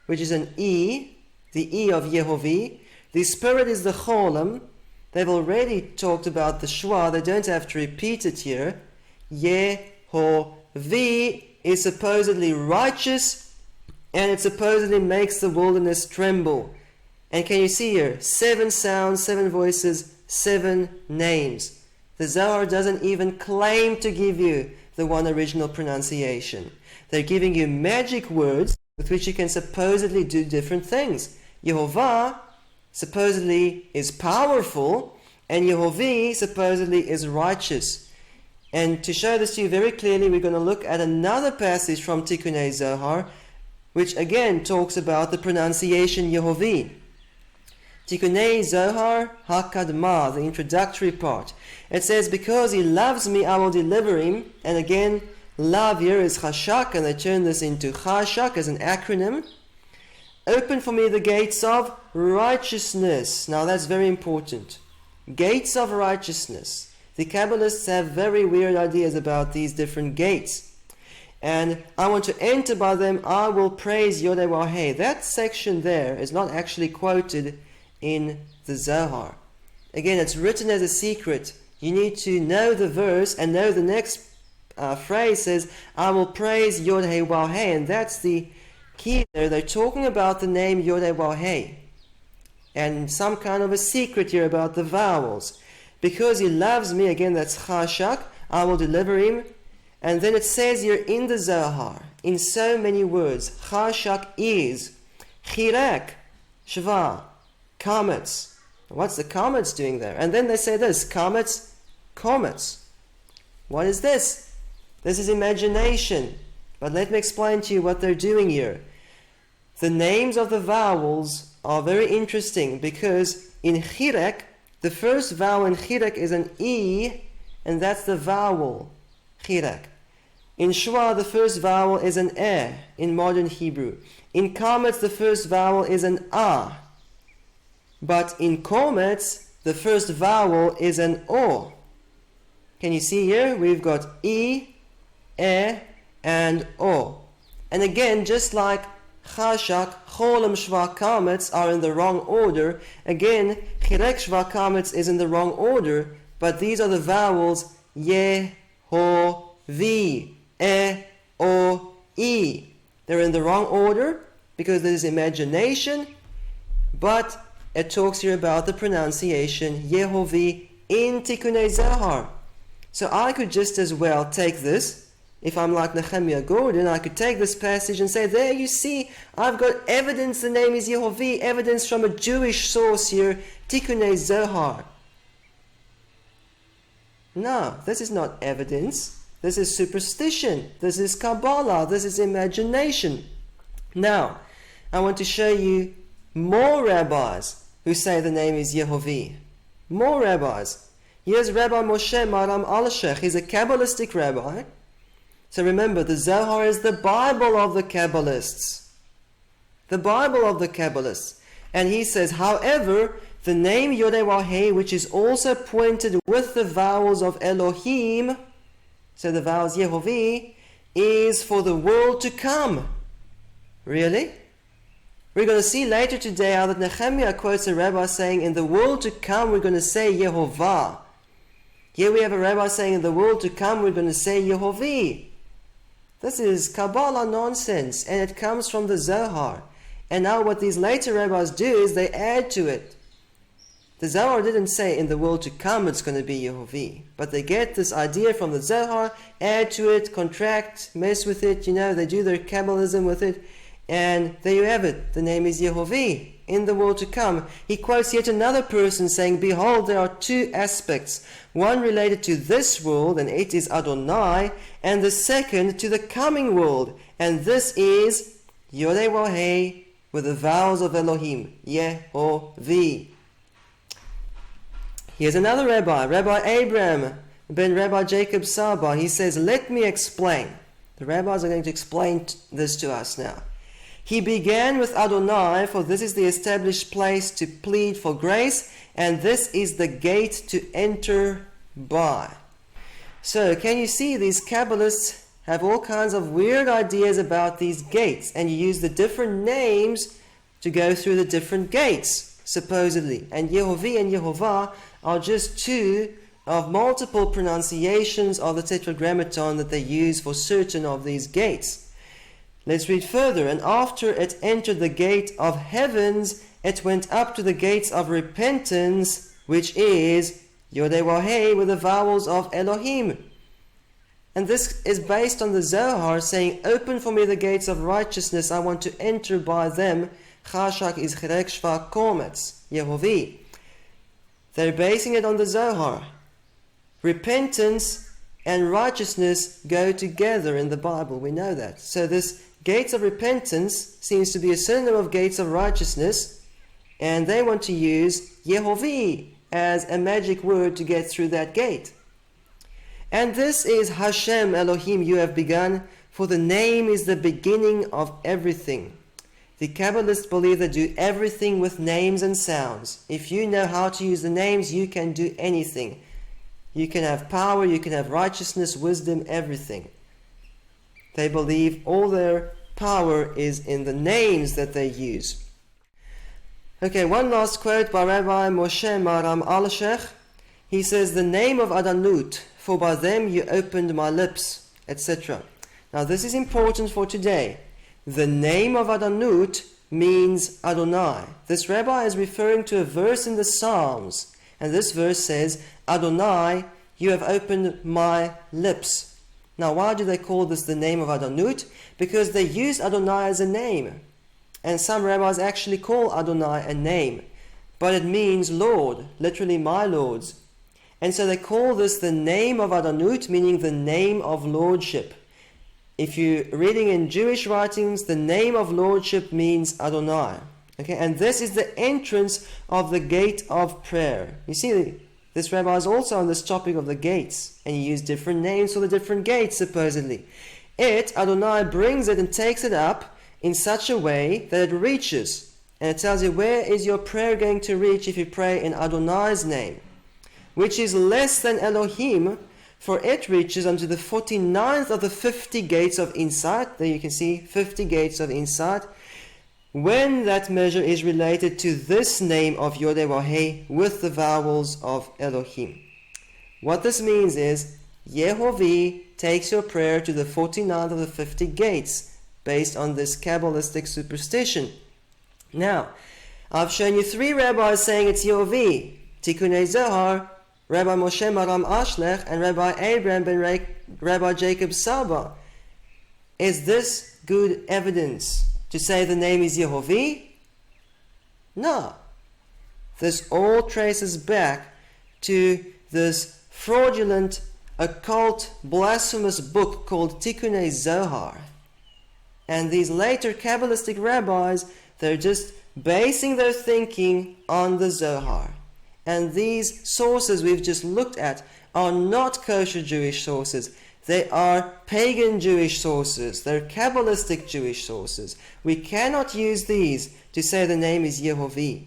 S2: which is an E, the E of Yehovi. The Spirit is the cholam. They've already talked about the Shua, they don't have to repeat it here. Yehovi is supposedly righteous, and it supposedly makes the wilderness tremble. And can you see here, 7 sounds, 7 voices, 7 names. The Zohar doesn't even claim to give you the one original pronunciation. They're giving you magic words with which you can supposedly do different things. Yehovah supposedly is powerful, and Yehovi supposedly is righteous. And to show this to you very clearly, we're going to look at another passage from Tikkunei Zohar, which again talks about the pronunciation Yehovi. Tikkunei Zohar HaKadma, the introductory part. It says, because he loves me, I will deliver him. And again, love here is Chashak, and they turn this into Chashak as an acronym. Open for me the gates of righteousness. Now that's very important. Gates of righteousness. The Kabbalists have very weird ideas about these different gates. And I want to enter by them, I will praise Yod-Heh. That section there is not actually quoted in the Zohar. Again, it's written as a secret. You need to know the verse and know the next phrase says, I will praise Yod-Heh. And that's the key there. They're talking about the name Yod-Heh and some kind of a secret here about the vowels. Because he loves me, again that's Chashak, I will deliver him. And then it says here in the Zohar, in so many words, Chashak is Chirek, Shva, comets. What's the comets doing there? And then they say this, comets. What is this? This is imagination. But let me explain to you what they're doing here. The names of the vowels are very interesting because in Chirek, the first vowel in Chirek is an E, and that's the vowel, Chirek. In Shua, the first vowel is an E in modern Hebrew. In Komets, the first vowel is an A. But in Komets, the first vowel is an O. Can you see here? We've got E, and O. And again, just like Chashak, Cholam, Shva, Kametz are in the wrong order. Again, Chirek, Shva, Kametz is in the wrong order, but these are the vowels Ye, Ho, Vi, E, O, E. They're in the wrong order because there is imagination, but it talks here about the pronunciation Yehovi in Tikkunei Zohar. So I could just as well take this. If I'm like Nehemiah Gordon, I could take this passage and say, there you see, I've got evidence the name is Yehovi, evidence from a Jewish source here, Tikkunei Zohar. No, this is not evidence. This is superstition. This is Kabbalah. This is imagination. Now, I want to show you more rabbis who say the name is Yehovi. More rabbis. Here's Rabbi Moshe Maram Alshech. He's a Kabbalistic rabbi. So remember, the Zohar is the Bible of the Kabbalists. The Bible of the Kabbalists. And he says, however, the name Yod-Heh, which is also pointed with the vowels of Elohim, so the vowels Yehovi, is for the world to come. Really? We're going to see later today how that Nehemiah quotes a rabbi saying, in the world to come we're going to say Yehovah. Here we have a rabbi saying, in the world to come we're going to say Yehovah. This is Kabbalah nonsense, and it comes from the Zohar. And now what these later rabbis do is they add to it. The Zohar didn't say in the world to come it's going to be Yehovah, but they get this idea from the Zohar, add to it, contract, mess with it, they do their Kabbalism with it, and there you have it. The name is Yehovah in the world to come. He quotes yet another person saying, behold, there are two aspects, one related to this world, and it is Adonai, and the second to the coming world, and this is Yodewahei with the vowels of Elohim, Yehovah. Here's another rabbi, Rabbi Abraham ben Rabbi Jacob Saba. He says, let me explain. The rabbis are going to explain this to us now. He began with Adonai, for this is the established place to plead for grace, and this is the gate to enter by. So, can you see these Kabbalists have all kinds of weird ideas about these gates, and you use the different names to go through the different gates, supposedly. And Yehovah and Yehovah are just two of multiple pronunciations of the Tetragrammaton that they use for certain of these gates. Let's read further. And after it entered the gate of heavens, it went up to the gates of repentance, which is Yodewahei with the vowels of Elohim. And this is based on the Zohar saying, open for me the gates of righteousness, I want to enter by them. Chashak is Cherek Shva Kometz, Yehovah. They're basing it on the Zohar. Repentance and righteousness go together in the Bible. We know that. So this gates of repentance seems to be a synonym of gates of righteousness, and they want to use Yehovah as a magic word to get through that gate. And this is Hashem Elohim, you have begun, for the name is the beginning of everything. The Kabbalists believe they do everything with names and sounds. If you know how to use the names, you can do anything. You can have power, you can have righteousness, wisdom, everything. They believe all their power is in the names that they use. Okay, one last quote by Rabbi Moshe Maram Alshech. He says, the name of Adanut, for by them you opened my lips, etc. Now this is important for today. The name of Adanut means Adonai. This rabbi is referring to a verse in the Psalms. And this verse says, Adonai, you have opened my lips. Now why do they call this the name of Adanut? Because they use Adonai as a name. And some rabbis actually call Adonai a name. But it means Lord, literally my lords. And so they call this the name of Adanut, meaning the name of lordship. If you're reading in Jewish writings, the name of lordship means Adonai. Okay, and this is the entrance of the gate of prayer. You see, this rabbi is also on this topic of the gates, and he used different names for the different gates, supposedly. Adonai brings it and takes it up in such a way that it reaches. And it tells you where is your prayer going to reach if you pray in Adonai's name, which is less than Elohim, for it reaches unto the 49th of the 50 gates of insight. There you can see 50 gates of insight. When that measure is related to this name of Yodewahei with the vowels of Elohim. What this means is, Yehovah takes your prayer to the 49th of the 50 gates, based on this Kabbalistic superstition. Now, I've shown you three rabbis saying it's Yehovah. Tikkunei Zohar, Rabbi Moshe Maram Ashlech, and Rabbi Abraham ben Rabbi Jacob Saba. Is this good evidence to say the name is Yehovah? No. This all traces back to this fraudulent, occult, blasphemous book called Tikkunei Zohar. And these later Kabbalistic rabbis, they're just basing their thinking on the Zohar. And these sources we've just looked at are not kosher Jewish sources. They are pagan Jewish sources. They're Kabbalistic Jewish sources. We cannot use these to say the name is Yehovah.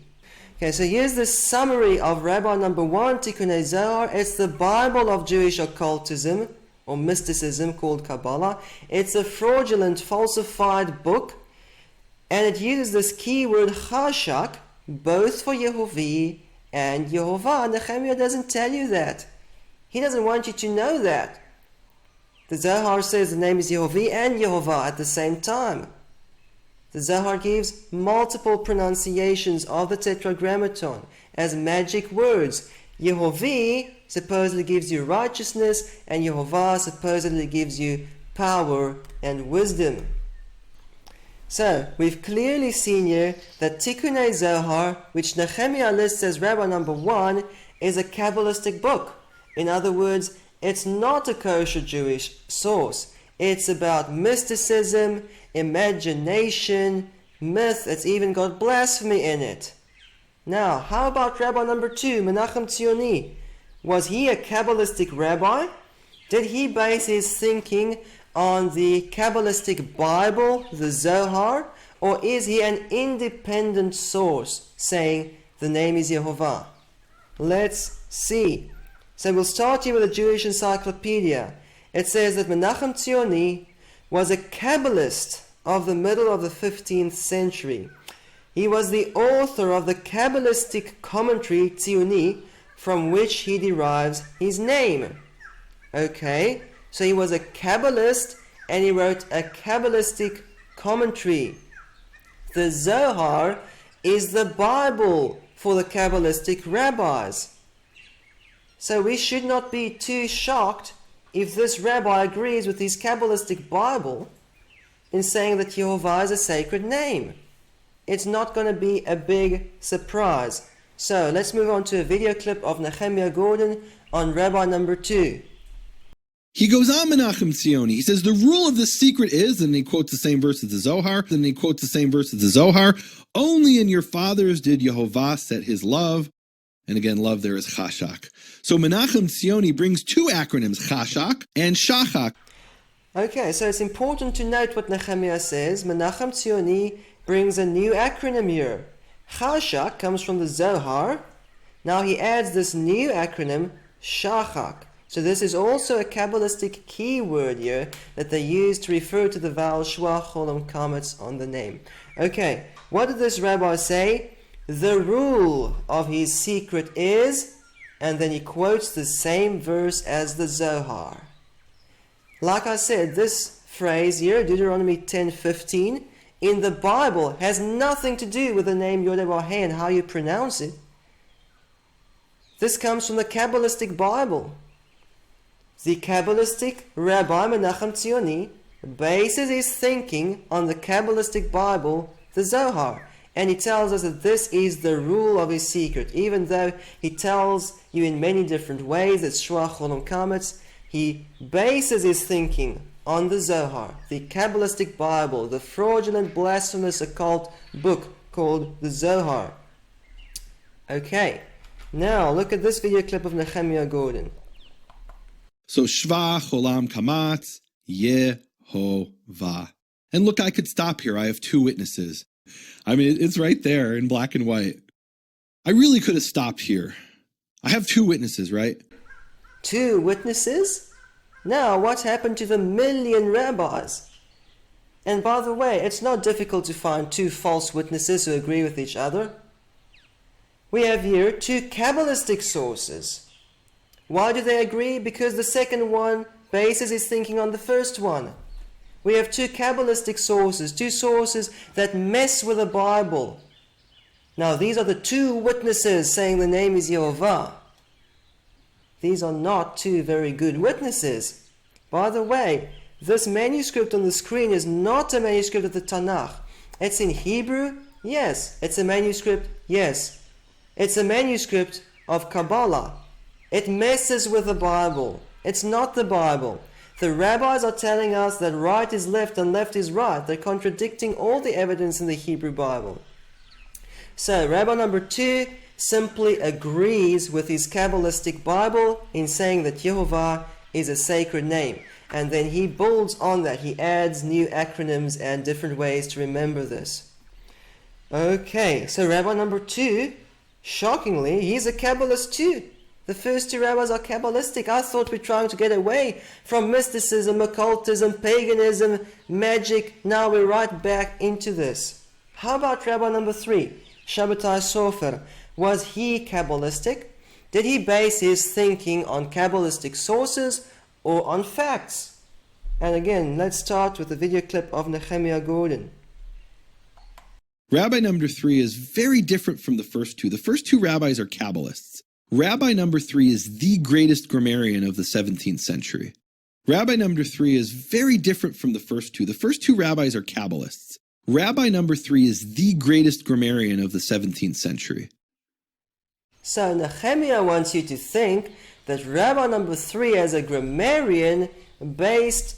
S2: Okay, so here's the summary of Rabbi number 1, Tikkunei Zohar. It's the Bible of Jewish occultism or mysticism called Kabbalah. It's a fraudulent, falsified book. And it uses this keyword chashak, both for Yehovah and Yehovah. Nehemiah doesn't tell you that. He doesn't want you to know that. The Zohar says the name is Yehovah and Yehovah at the same time. The Zohar gives multiple pronunciations of the Tetragrammaton as magic words. Yehovah supposedly gives you righteousness, and Yehovah supposedly gives you power and wisdom. So, we've clearly seen here that Tikkunei Zohar, which Nehemiah lists as Rabbah number 1, is a Kabbalistic book. In other words, it's not a kosher Jewish source. It's about mysticism, imagination, myth. It's even got blasphemy in it. Now, how about Rabbah number 2, Menachem Tzioni? Was he a Kabbalistic rabbi? Did he base his thinking on the Kabbalistic Bible, the Zohar, or is he an independent source saying the name is Yehovah? Let's see. So we'll start here with the Jewish Encyclopedia. It says that Menachem Tzioni was a Kabbalist of the middle of the 15th century. He was the author of the Kabbalistic commentary Tzioni, from which he derives his name. Okay, so he was a Kabbalist and he wrote a Kabbalistic commentary. The Zohar is the Bible for the Kabbalistic rabbis. So we should not be too shocked if this rabbi agrees with his Kabbalistic Bible in saying that Yehovah is a sacred name. It's not going to be a big surprise. So let's move on to a video clip of Nehemiah Gordon on Rabbi number 2.
S4: He goes on, Menachem Tzioni. He says, the rule of the secret is, and he quotes the same verse as the Zohar, only in your fathers did Yehovah set his love. And again, love there is chashak. So Menachem Tzioni brings two acronyms, chashak and shachak.
S2: Okay, so it's important to note what Nehemiah says. Menachem Tzioni brings a new acronym here. Chashak comes from the Zohar. Now he adds this new acronym, shachak. So this is also a Kabbalistic keyword here that they use to refer to the vowel shwa, cholam, kametz on the name. Okay, what did this rabbi say? The rule of his secret is, and then he quotes the same verse as the Zohar. Like I said, this phrase here, Deuteronomy 10:15, in the Bible has nothing to do with the name Yodeh and how you pronounce it. This comes from the Kabbalistic Bible. The Kabbalistic Rabbi Menachem Tzioni bases his thinking on the Kabbalistic Bible, the Zohar. And he tells us that this is the rule of his secret. Even though he tells you in many different ways that Shua Cholam Kametz, he bases his thinking on the Zohar, the Kabbalistic Bible, the fraudulent, blasphemous, occult book called the Zohar. Okay, now look at this video clip of Nehemiah Gordon.
S4: So Shva Cholam Kamatz Yehovah. And look, I could stop here. I have two witnesses. I mean, it's right there in black and white. I really could have stopped here. I have two witnesses, right?
S2: 2 witnesses? Now, what happened to the million rabbis? And by the way, it's not difficult to find 2 false witnesses who agree with each other. We have here 2 Kabbalistic sources. Why do they agree? Because the second one bases his thinking on the first one. We have 2 Kabbalistic sources, 2 sources that mess with the Bible. Now these are the 2 witnesses saying the name is Yehovah. These are not 2 very good witnesses. By the way, this manuscript on the screen is not a manuscript of the Tanakh. It's in Hebrew? Yes. It's a manuscript? Yes. It's a manuscript of Kabbalah. It messes with the Bible. It's not the Bible. The rabbis are telling us that right is left and left is right. They're contradicting all the evidence in the Hebrew Bible. So, Rabbi number 2 simply agrees with his Kabbalistic Bible in saying that Yehovah is a sacred name. And then he builds on that. He adds new acronyms and different ways to remember this. Okay, so Rabbi number 2, shockingly, he's a Kabbalist too. The first 2 rabbis are Kabbalistic. I thought we're trying to get away from mysticism, occultism, paganism, magic. Now we're right back into this. How about Rabbi number 3, Shabbatai Sofer? Was he Kabbalistic? Did he base his thinking on Kabbalistic sources or on facts? And again, let's start with a video clip of Nehemiah Gordon.
S4: Rabbi number 3 is very different from the first two. The first two rabbis are Kabbalists. Rabbi number 3 is the greatest grammarian of the 17th century. Rabbi number 3 is very different from the first two. The first two rabbis are Kabbalists. Rabbi number 3 is the greatest grammarian of the 17th century.
S2: So Nehemiah wants you to think that Rabbi number 3 as a grammarian based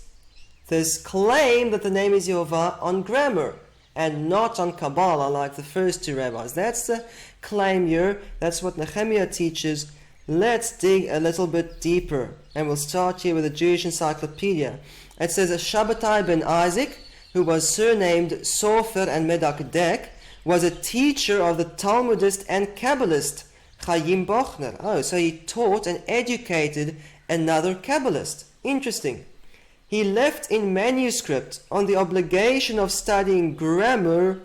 S2: this claim that the name is Yehovah on grammar and not on Kabbalah like the first two rabbis. That's the claim here. That's what Nehemiah teaches. Let's dig a little bit deeper, and we'll start here with the Jewish Encyclopedia. It says, Shabbatai ben Isaac, who was surnamed Sofer and Medakdek, was a teacher of the Talmudist and Kabbalist Chaim Bochner. Oh, so he taught and educated another Kabbalist. Interesting. He left in manuscript on the obligation of studying grammar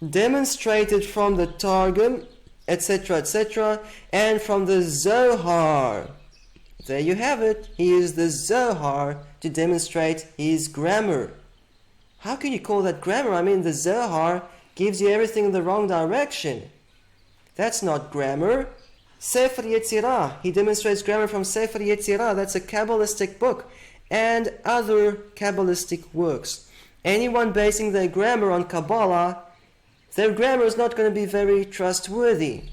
S2: demonstrated from the Targum, etc., and from the Zohar. There you have it. He used the Zohar to demonstrate his grammar. How can you call that grammar? I mean, the Zohar gives you everything in the wrong direction. That's not grammar. Sefer Yetzirah, he demonstrates grammar from Sefer Yetzirah. That's a Kabbalistic book, and other Kabbalistic works. Anyone basing their grammar on Kabbalah, their grammar is not going to be very trustworthy.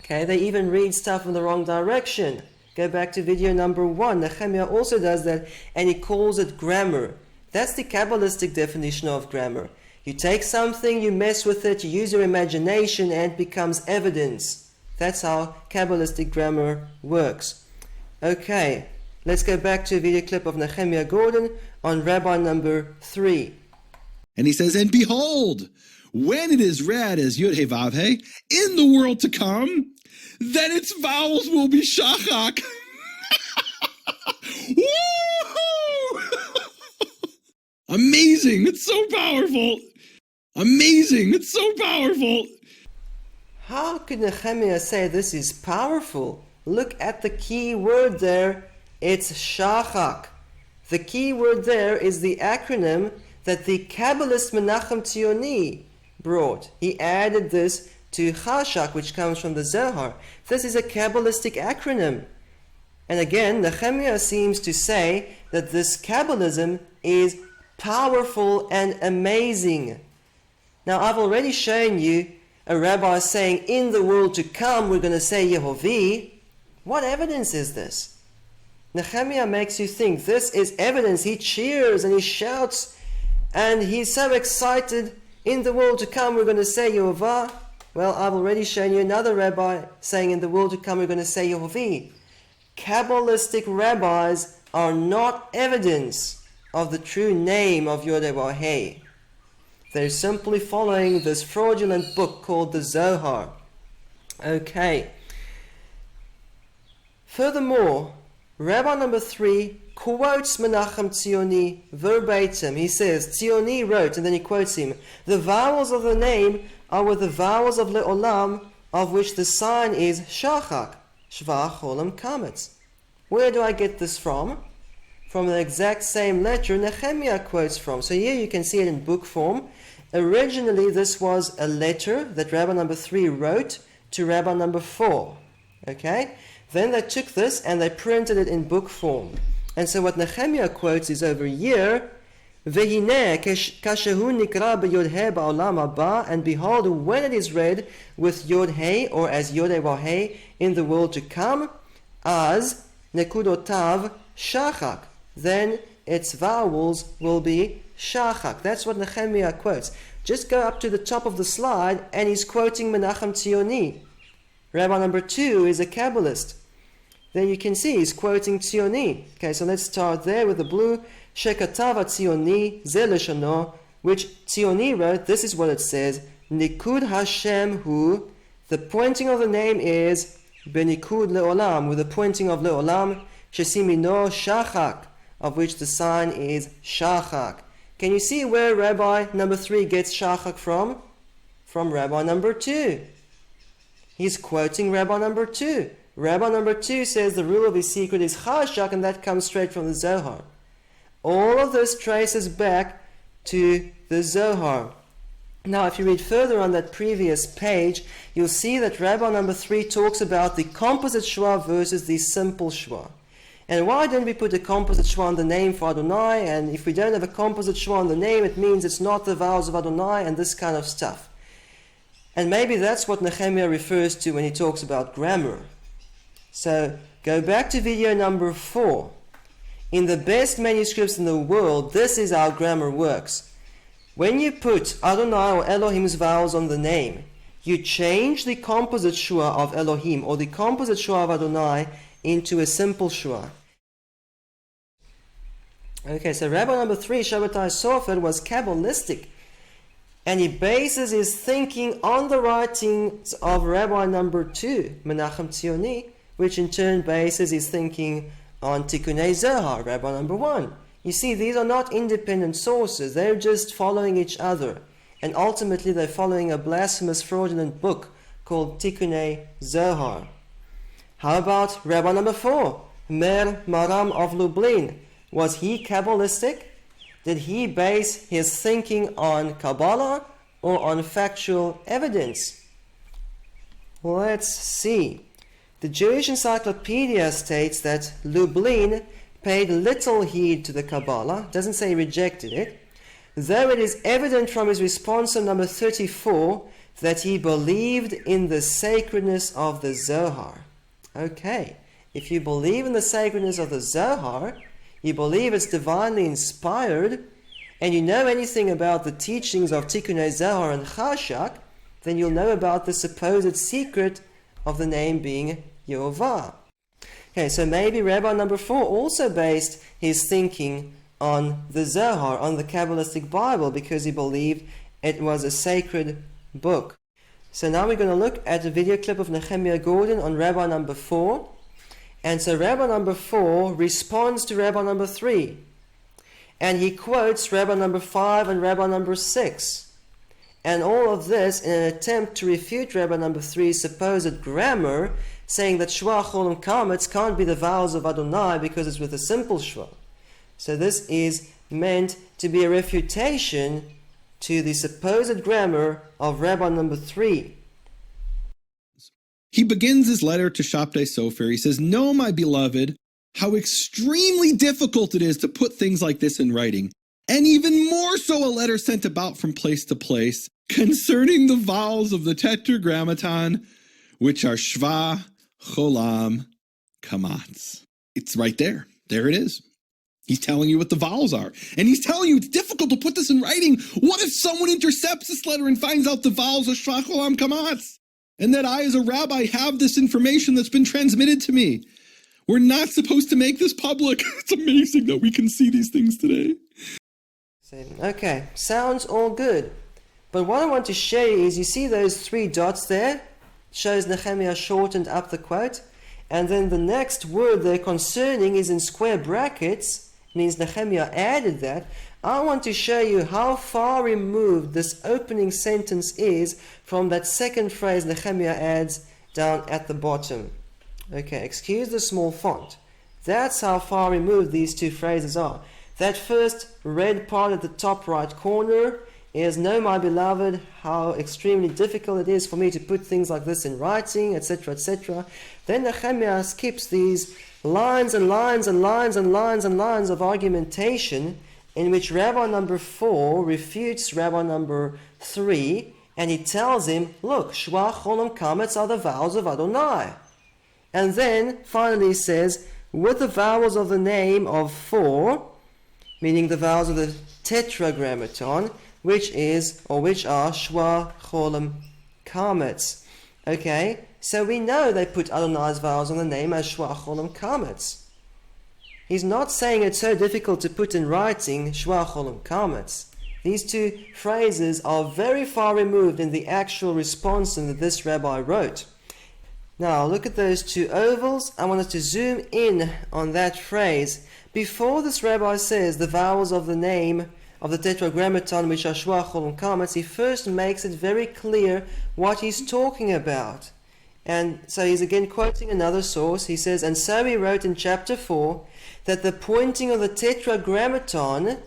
S2: Okay, they even read stuff in the wrong direction. Go back to video number 1. Nehemiah also does that, and he calls it grammar. That's the Kabbalistic definition of grammar. You take something, you mess with it, you use your imagination, and it becomes evidence. That's how Kabbalistic grammar works. Okay, let's go back to a video clip of Nehemiah Gordon on Rabbi number 3.
S4: And he says, and behold, when it is read as Yud He Vav He in the world to come, then its vowels will be shachak. Woo-hoo! Amazing! It's so powerful! Amazing! It's so powerful!
S2: How could Nehemiah say this is powerful? Look at the key word there. It's shachak. The key word there is the acronym that the Kabbalist Menachem Tzioni brought. He added this to Chashak, which comes from the Zohar. This is a Kabbalistic acronym. And again, Nehemiah seems to say that this Kabbalism is powerful and amazing. Now, I've already shown you a rabbi saying, in the world to come, we're going to say Yehovah. What evidence is this? Nehemiah makes you think this is evidence. He cheers and he shouts and he's so excited. In the world to come, we're going to say Yehovah. Well, I've already shown you another rabbi saying in the world to come, we're going to say Yehovah. Kabbalistic rabbis are not evidence of the true name of Yod-Heh. They're simply following this fraudulent book called the Zohar. Okay. Furthermore, Rabbi number 3 quotes Menachem Tzioni verbatim. He says, Tzioni wrote, and then he quotes him, the vowels of the name are with the vowels of Le'olam, of which the sign is Shachak, Shva Cholam Kametz. Where do I get this from? From the exact same letter Nehemiah quotes from. So here you can see it in book form. Originally this was a letter that Rabbi number 3 wrote to Rabbi number 4. Okay? Then they took this and they printed it in book form. And so what Nehemiah quotes is over here, Vehine kashehu nikra b'yod-heh ba'olam haba, and behold, when it is read with Yod-heh, or as Yod-heh in the world to come, as nekudotav shachak, then its vowels will be shachak. That's what Nehemiah quotes. Just go up to the top of the slide, and he's quoting Menachem Tzioni. Rabbi number 2 is a Kabbalist. Then you can see he's quoting Tzioni. Okay, so let's start there with the blue. Shekatav Tzioni ze leshono, which Tzioni wrote. This is what it says. Nikud Hashem hu. The pointing of the name is benikud leolam, with the pointing of leolam. Shesimino shachak, of which the sign is shachak. Can you see where Rabbi number 3 gets shachak from? from Rabbi number 2. He's quoting Rabbi number 2. Rabbi number 2 says the rule of his secret is Chashak, and that comes straight from the Zohar. All of this traces back to the Zohar. Now, if you read further on that previous page, you'll see that Rabbi number 3 talks about the composite shwa versus the simple shwa. And why don't we put a composite shwa on the name for Adonai? And if we don't have a composite shwa on the name, it means it's not the vows of Adonai, and this kind of stuff. And maybe that's what Nehemiah refers to when he talks about grammar. So, go back to video number 4. In the best manuscripts in the world, this is how grammar works. When you put Adonai or Elohim's vowels on the name, you change the composite shua of Elohim or the composite shua of Adonai into a simple shua. Okay, so Rabbi number 3, Shabbatai Sofer, was Kabbalistic, and he bases his thinking on the writings of Rabbi number 2, Menachem Tzioni, which in turn bases his thinking on Tikkunei Zohar, Rabbi number 1. You see, these are not independent sources, they're just following each other. And ultimately they're following a blasphemous, fraudulent book called Tikkunei Zohar. How about Rabbi number 4, Mer Maram of Lublin? Was he Kabbalistic? Did he base his thinking on Kabbalah or on factual evidence? Let's see. The Jewish Encyclopedia states that Lublin paid little heed to the Kabbalah, doesn't say he rejected it, though it is evident from his response on number 34 that he believed in the sacredness of the Zohar. Okay, if you believe in the sacredness of the Zohar, you believe it's divinely inspired, and you know anything about the teachings of Tikkunei Zohar and Chashak, then you'll know about the supposed secret of the name being Yehovah. Okay, so maybe Rabbi number 4 also based his thinking on the Zohar, on the Kabbalistic Bible, because he believed it was a sacred book. So now we're going to look at a video clip of Nehemiah Gordon on Rabbi number 4. And so Rabbi number 4 responds to Rabbi number 3. And he quotes Rabbi number 5 and Rabbi number 6. And all of this in an attempt to refute Rabbi number 3's supposed grammar, saying that Shua Cholam Kametz can't be the vows of Adonai because it's with a simple Shua. So this is meant to be a refutation to the supposed grammar of Rabbi number 3.
S4: He begins his letter to Shabtai Sofer. He says, "Know, my beloved, how extremely difficult it is to put things like this in writing, and even more so a letter sent about from place to place concerning the vowels of the Tetragrammaton, which are Shva, Cholam, Kamatz." It's right there. There it is. He's telling you what the vowels are. And he's telling you it's difficult to put this in writing. What if someone intercepts this letter and finds out the vowels are Shva, Cholam, Kamatz? And that I, as a rabbi, have this information that's been transmitted to me. We're not supposed to make this public. It's amazing that we can see these things today.
S2: Okay, sounds all good. But what I want to show you is, you see those 3 dots there? Shows Nehemiah shortened up the quote. And then the next word there, concerning, is in square brackets. Means Nehemiah added that. I want to show you how far removed this opening sentence is from that second phrase Nehemiah adds down at the bottom. Okay, excuse the small font. That's how far removed these 2 phrases are. That first red part at the top right corner is, "Know, my beloved, how extremely difficult it is for me to put things like this in writing," etc., etc. Then Nehemiah skips these lines and lines and lines and lines and lines of argumentation in which Rabbi number 4 refutes Rabbi number 3, and he tells him, look, Shva, Cholam, Kametz are the vowels of Adonai. And then finally he says, with the vowels of the name of 4, meaning the vowels of the Tetragrammaton, which are Shva, Cholam, Kametz. Okay, so we know they put Adonai's vowels on the name as Shva, Cholam, Kametz. He's not saying it's so difficult to put in writing Shva, Cholam, Kametz. These 2 phrases are very far removed in the actual response that this rabbi wrote. Now look at those 2 ovals. I want us to zoom in on that phrase. Before this rabbi says the vowels of the name of the Tetragrammaton, which are Shua, Chol, and Kametz, he first makes it very clear what he's talking about. And so he's again quoting another source. He says, and so he wrote in chapter 4 that the pointing of the Tetragrammaton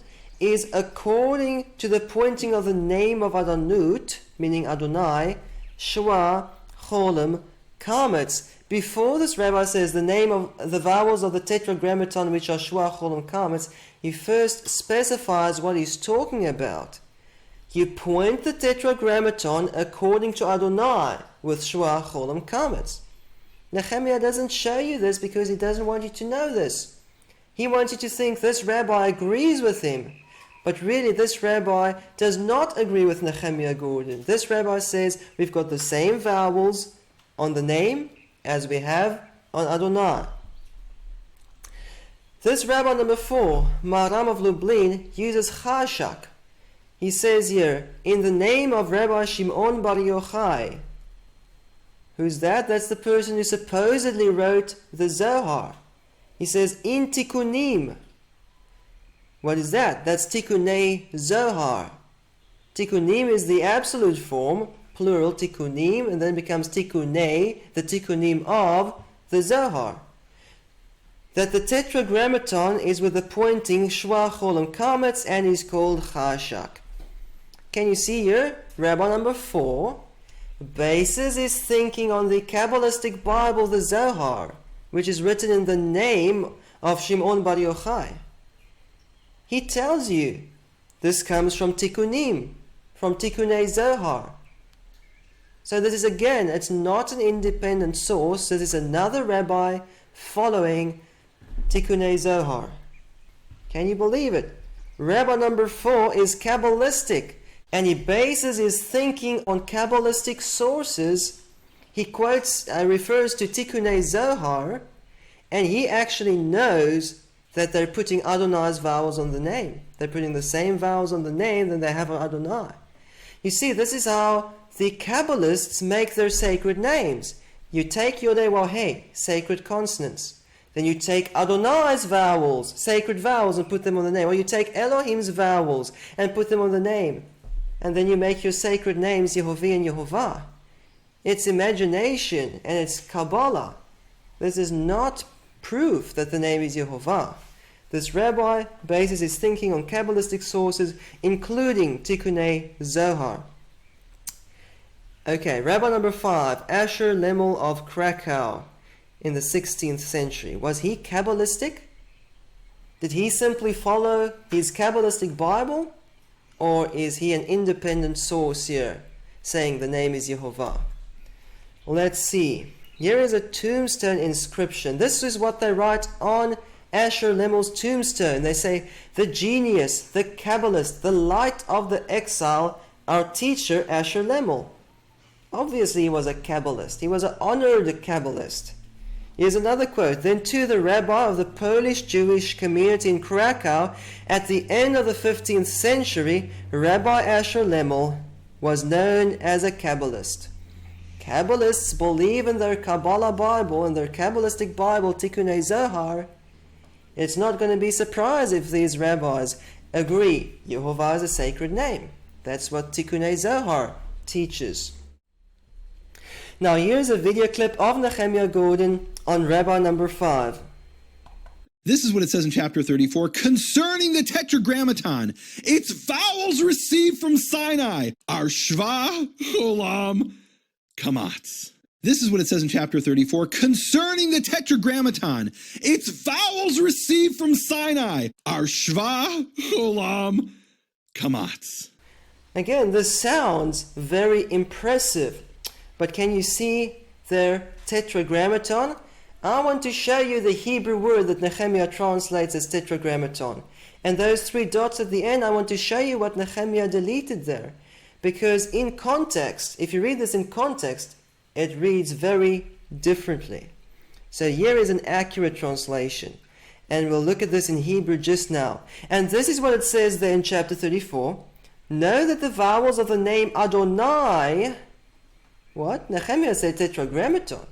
S2: is according to the pointing of the name of Adonut, meaning Adonai, Shua, Cholim, Kametz. Before this rabbi says the name of the vowels of the Tetragrammaton, which are Shua, Cholim, Kametz, he first specifies what he's talking about. You point the Tetragrammaton according to Adonai with Shua, Cholim, Kametz. Nehemiah doesn't show you this because he doesn't want you to know this. He wants you to think this rabbi agrees with him. But really, this rabbi does not agree with Nehemiah Gordon. This rabbi says we've got the same vowels on the name as we have on Adonai. This rabbi number 4, Maharam of Lublin, uses Chashak. He says here, in the name of Rabbi Shimon Bar Yochai. Who's that? That's the person who supposedly wrote the Zohar. He says, in Tikkunim. What is that? That's Tikkunei Zohar. Tikkunim is the absolute form, plural Tikkunim, and then becomes Tikkunei, the Tikkunim of the Zohar. That the Tetragrammaton is with the pointing Shua, Chol, and Kametz, and is called Chashak. Can you see here? Rabbi number 4 bases his thinking on the Kabbalistic Bible, the Zohar, which is written in the name of Shimon Bar Yochai. He tells you this comes from Tikkunim, from Tikkunei Zohar. So this is again, it's not an independent source. This is another rabbi following Tikkunei Zohar. Can you believe it? Rabbi number 4 is Kabbalistic, and he bases his thinking on Kabbalistic sources. He refers to Tikkunei Zohar, and he actually knows that they're putting Adonai's vowels on the name. They're putting the same vowels on the name that they have on Adonai. You see, this is how the Kabbalists make their sacred names. You take Yodeh Waheh, sacred consonants. Then you take Adonai's vowels, sacred vowels, and put them on the name. Or you take Elohim's vowels and put them on the name. And then you make your sacred names Yehovah and Yehovah. It's imagination and it's Kabbalah. This is not proof that the name is Yehovah. This rabbi bases his thinking on Kabbalistic sources, including Tikkunei Zohar. Okay, rabbi number 5, Asher Lemel of Krakow in the 16th century. Was he Kabbalistic? Did he simply follow his Kabbalistic Bible? Or is he an independent source here, saying the name is Yehovah? Let's see. Here is a tombstone inscription. This is what they write on Asher Lemel's tombstone. They say, the genius, the Kabbalist, the light of the exile, our teacher Asher Lemel. Obviously he was a Kabbalist. He was an honored Kabbalist. Here's another quote. Then to the rabbi of the Polish Jewish community in Krakow at the end of the 15th century, Rabbi Asher Lemel was known as a Kabbalist. Kabbalists believe in their Kabbalah Bible and their Kabbalistic Bible, Tikkunei Zohar. It's not going to be surprised if these rabbis agree Yehovah is a sacred name. That's what Tikkunei Zohar teaches. Now here's a video clip of Nehemiah Gordon on Rabbi number 5.
S4: This is what it says in chapter 34 concerning the Tetragrammaton. Its vowels received from Sinai are Shva, Cholam, Kamatz. This is what it says in chapter 34 concerning the Tetragrammaton. Its vowels received from Sinai are Shva, Cholam, Kamatz.
S2: Again, this sounds very impressive, but can you see their Tetragrammaton? I want to show you the Hebrew word that Nehemiah translates as Tetragrammaton. And those 3 dots at the end, I want to show you what Nehemiah deleted there. Because in context, if you read this in context, it reads very differently. So here is an accurate translation. And we'll look at this in Hebrew just now. And this is what it says there in chapter 34. Know that the vowels of the name Adonai... What? Nehemiah said Tetragrammaton.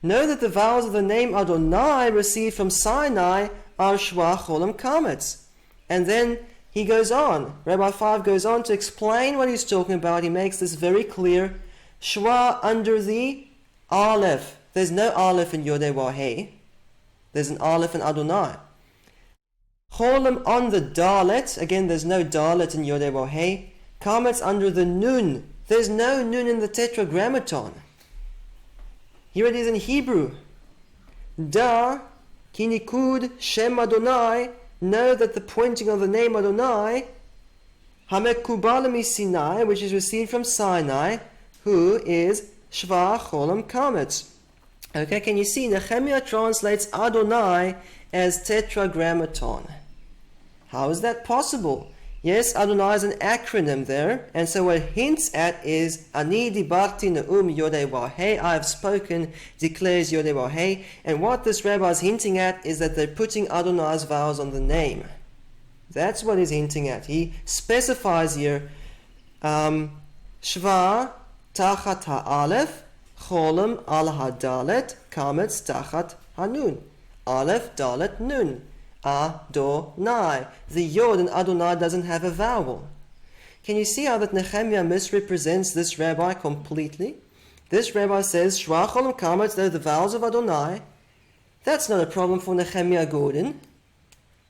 S2: Know that the vowels of the name Adonai received from Sinai are Shua, Cholam, Kametz. And then he goes on. Rabbi 5 goes on to explain what he's talking about. He makes this very clear. Shwa under the Aleph. There's no Aleph in Yodeh Waheh. There's an Aleph in Adonai. Cholim on the Dalet. Again, there's no Dalet in Yodeh Waheh. Kametz under the Nun. There's no Nun in the Tetragrammaton. Here it is in Hebrew. Da, Kinikud, Shem Adonai. Know that the pointing of the name Adonai, Hamekubalami Sinai, which is received from Sinai, who is Shva Cholam Kametz. Okay, can you see? Nehemiah translates Adonai as Tetragrammaton. How is that possible? Yes, Adonai is an acronym there, and so what it hints at is Ani dibarti ne'um Yodeh Waheh, I have spoken, declares Yodeh Waheh, and what this rabbi is hinting at is that they're putting Adonai's vowels on the name. That's what he's hinting at. He specifies here Shva tachat ha'alef, Cholam al ha'dalet, Kametz tachat ha'nun. Aleph, Dalet, Nun. Adonai. The Yod in Adonai doesn't have a vowel. Can you see how that Nehemiah misrepresents this rabbi completely? This rabbi says, Shva Cholam Kametz, they're the vowels of Adonai. That's not a problem for Nehemiah Gordon.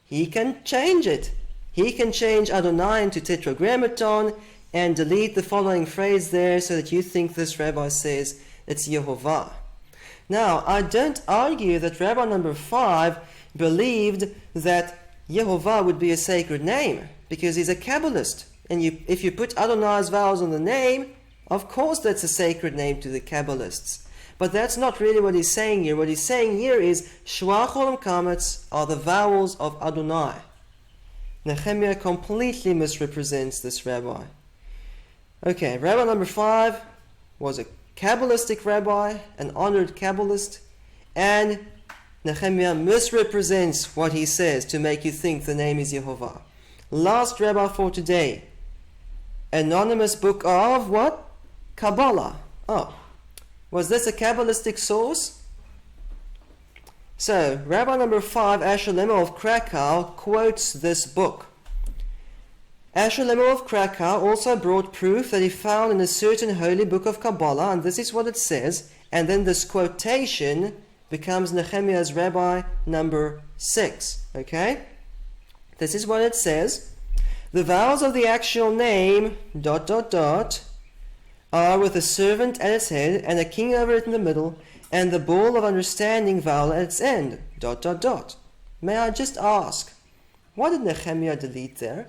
S2: He can change it. He can change Adonai into Tetragrammaton and delete the following phrase there so that you think this rabbi says it's Yehovah. Now, I don't argue that Rabbi number 5 believed that Yehovah would be a sacred name because he's a Kabbalist. And if you put Adonai's vowels on the name, of course that's a sacred name to the Kabbalists. But that's not really what he's saying here. What he's saying here is Shva Cholam Kametz are the vowels of Adonai. Nehemiah completely misrepresents this rabbi. Okay, Rabbi number 5 was a Kabbalistic rabbi, an honored Kabbalist, and Nehemiah misrepresents what he says to make you think the name is Yehovah. Last rabbi for today. Anonymous book of what? Kabbalah. Oh, was this a Kabbalistic source? So, Rabbi number 5, Asher Lemel of Krakow, quotes this book. Asher Lemel of Krakow also brought proof that he found in a certain holy book of Kabbalah, and this is what it says, and then this quotation becomes Nehemiah's rabbi number 6. Okay? This is what it says. The vowels of the actual name, ... are with a servant at its head and a king over it in the middle, and the ball of understanding vowel at its end, ... May I just ask, what did Nehemiah delete there?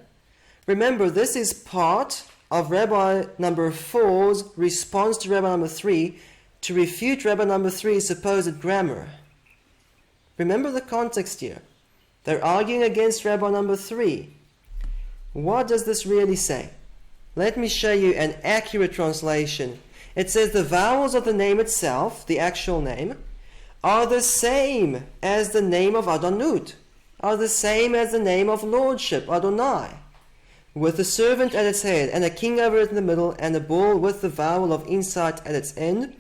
S2: Remember, this is part of Rabbi number 4's response to Rabbi number 3 to refute Rabbi number 3's supposed grammar. Remember the context here. They're arguing against Rabbi number 3. What does this really say? Let me show you an accurate translation. It says the vowels of the name itself, the actual name, are the same as the name of Adonut, are the same as the name of lordship, Adonai, with a servant at its head and a king over it in the middle and a ball with the vowel of insight at its end.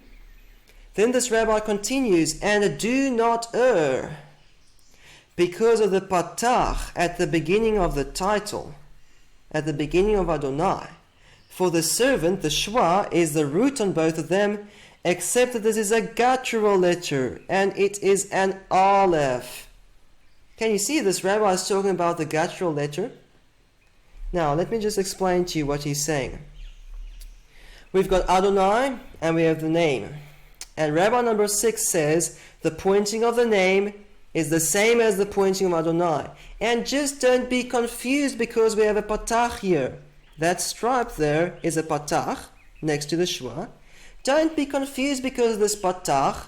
S2: Then this rabbi continues, and do not err, because of the patach at the beginning of the title, at the beginning of Adonai. For the servant, the shwa, is the root on both of them, except that this is a guttural letter, and it is an aleph. Can you see this rabbi is talking about the guttural letter? Now, let me just explain to you what he's saying. We've got Adonai, and we have the name. And Rabbi number 6 says, the pointing of the name is the same as the pointing of Adonai. And just don't be confused because we have a patach here. That stripe there is a patach next to the shwa. Don't be confused because of this patach.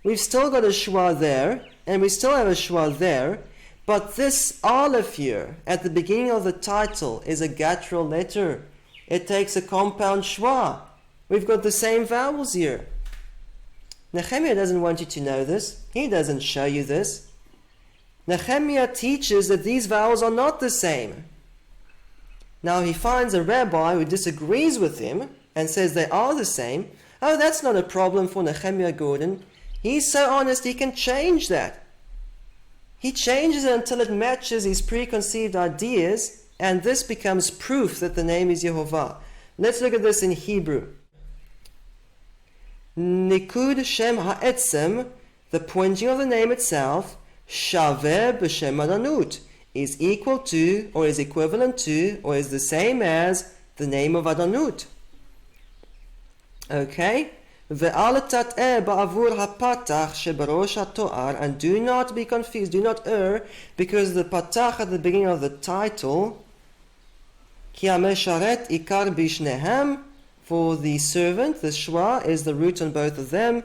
S2: We've still got a shwa there, and we still have a shwa there. But this aleph here, at the beginning of the title, is a guttural letter. It takes a compound shwa. We've got the same vowels here. Nehemiah doesn't want you to know this. He doesn't show you this. Nehemiah teaches that these vowels are not the same. Now he finds a rabbi who disagrees with him and says they are the same. Oh, that's not a problem for Nehemiah Gordon. He's so honest he can change that. He changes it until it matches his preconceived ideas, and this becomes proof that the name is Yehovah. Let's look at this in Hebrew. Nikud Shem Ha'etzem, the pointing of the name itself, Shaveh B'Shem Adanut, is equal to, or is equivalent to, or is the same as the name of Adanut. Okay? Ve'al tat'eh ba'avur ha'patach shebarosh ha'to'ar, and do not be confused, do not err, because the patach at the beginning of the title, Ki ha'mesharet ikar bishnehem, for the servant, the shwa, is the root on both of them,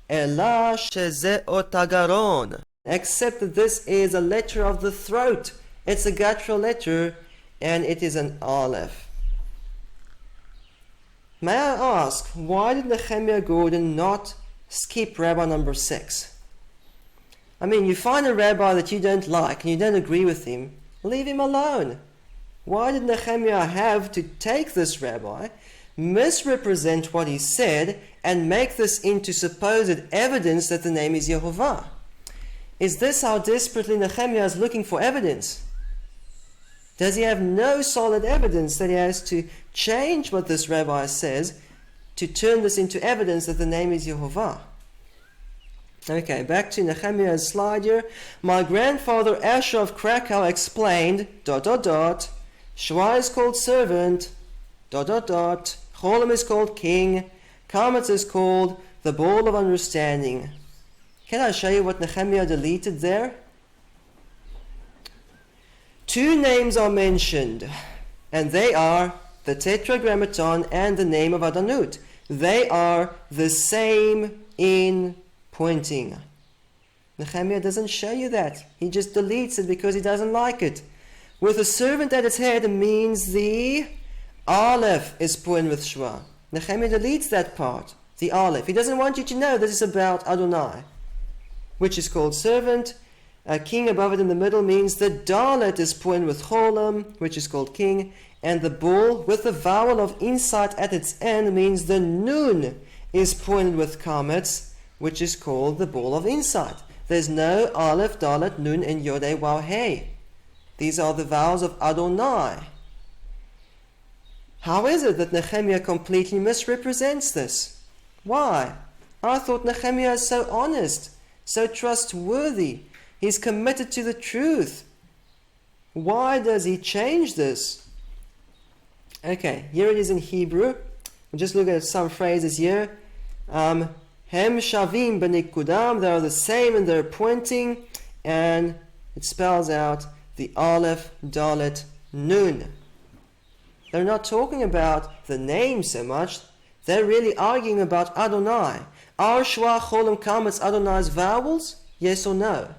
S2: Ela sheze otagaron, except that this is a letter of the throat. It's a guttural letter, and it is an aleph. May I ask, why did Nehemiah Gordon not skip rabbi number 6? I mean, you find a rabbi that you don't like and you don't agree with him, leave him alone. Why did Nehemiah have to take this rabbi, misrepresent what he said, and make this into supposed evidence that the name is Yehovah? Is this how desperately Nehemiah is looking for evidence? Does he have no solid evidence that he has to change what this rabbi says to turn this into evidence that the name is Yehovah? Okay, back to Nehemiah's slide here. My grandfather Asher of Krakow explained, ... Shua is called servant, ... Cholam is called king, Kametz is called the ball of understanding. Can I show you what Nehemiah deleted there? 2 names are mentioned, and they are the Tetragrammaton and the name of Adanut. They are the same in pointing. Nehemiah doesn't show you that. He just deletes it because he doesn't like it. With a servant at its head means the Aleph is pointed with Shua. Nehemiah deletes that part, the Aleph. He doesn't want you to know this is about Adonai, which is called servant. King above it in the middle means the Dalet is pointed with Cholam, which is called king, and the bull with the vowel of insight at its end means the Nun is pointed with Kametz, which is called the ball of insight. There's no Aleph, Dalet, Nun, and Yodeh, Waw, Hey. These are the vowels of Adonai. How is it that Nehemiah completely misrepresents this? Why? I thought Nehemiah is so honest, so trustworthy. He's committed to the truth. Why does he change this? Okay, here it is in Hebrew. We'll just look at some phrases here. Hem shavim benikudam, they are the same in their pointing, and it spells out the Aleph, Dalet, Nun. They're not talking about the name so much. They're really arguing about Adonai. Are Shua, Cholam, Kametz Adonai's vowels? Yes or no?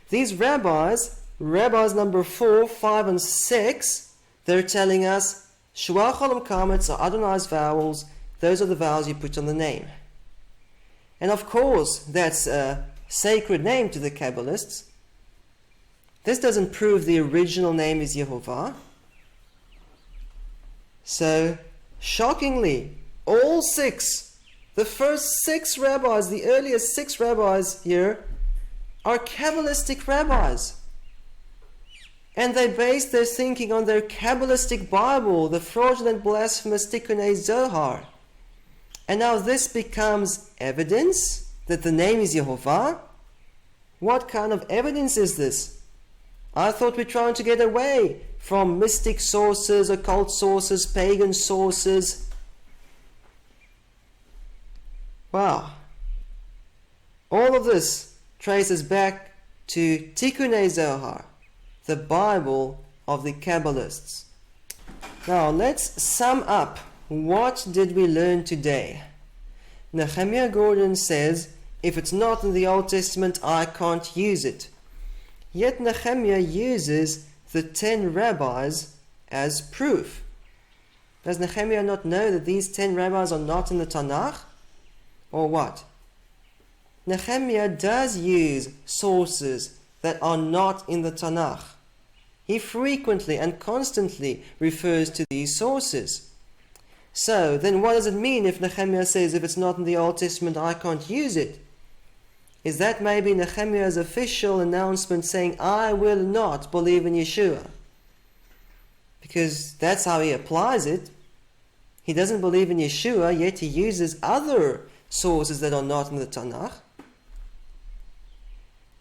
S2: These rabbis number 4, 5, and 6, they're telling us Shua, Cholam, Kametz are Adonai's vowels. Those are the vowels you put on the name. And of course, that's a sacred name to the Kabbalists. This doesn't prove the original name is Yehovah. So, shockingly, all 6, the first 6 rabbis, the earliest 6 rabbis here, are Kabbalistic rabbis. And they base their thinking on their Kabbalistic Bible, the fraudulent, blasphemous Tikkunei Zohar. And now this becomes evidence that the name is Yehovah? What kind of evidence is this? I thought we're trying to get away from mystic sources, occult sources, pagan sources. Wow. All of this traces back to Tikkunei Zohar, the Bible of the Kabbalists. Now let's sum up. What did we learn today? Nehemiah Gordon says, if it's not in the Old Testament, I can't use it. Yet Nehemiah uses the 10 rabbis as proof. Does Nehemiah not know that these 10 rabbis are not in the Tanakh? Or what? Nehemiah does use sources that are not in the Tanakh. He frequently and constantly refers to these sources. So, then what does it mean if Nehemiah says, if it's not in the Old Testament, I can't use it? Is that maybe Nehemiah's official announcement saying, I will not believe in Yeshua? because that's how he applies it. He doesn't believe in Yeshua, yet he uses other sources that are not in the Tanakh.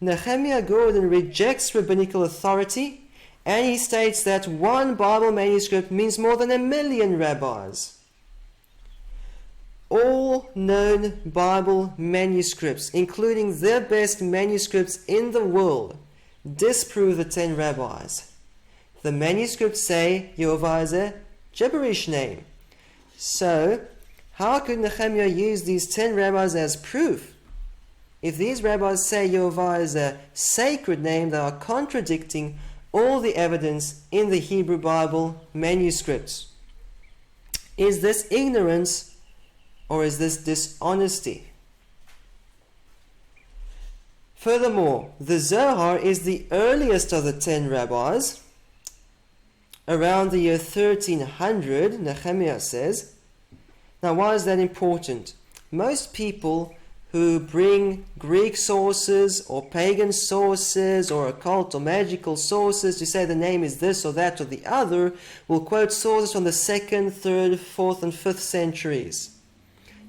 S2: Nehemiah Gordon rejects rabbinical authority, and he states that one Bible manuscript means more than 1 million rabbis. All known Bible manuscripts, including the best manuscripts in the world, disprove the 10 rabbis. The manuscripts say Yehovah is a gibberish name. So, how could Nehemiah use these 10 rabbis as proof? If these rabbis say Yehovah is a sacred name, they are contradicting all the evidence in the Hebrew Bible manuscripts. Is this ignorance or is this dishonesty? Furthermore, the Zohar is the earliest of the 10 rabbis. Around the year 1300, Nehemiah says. Now, why is that important? Most people who bring Greek sources or pagan sources or occult or magical sources to say the name is this or that or the other will quote sources from the 2nd, 3rd, 4th and 5th centuries.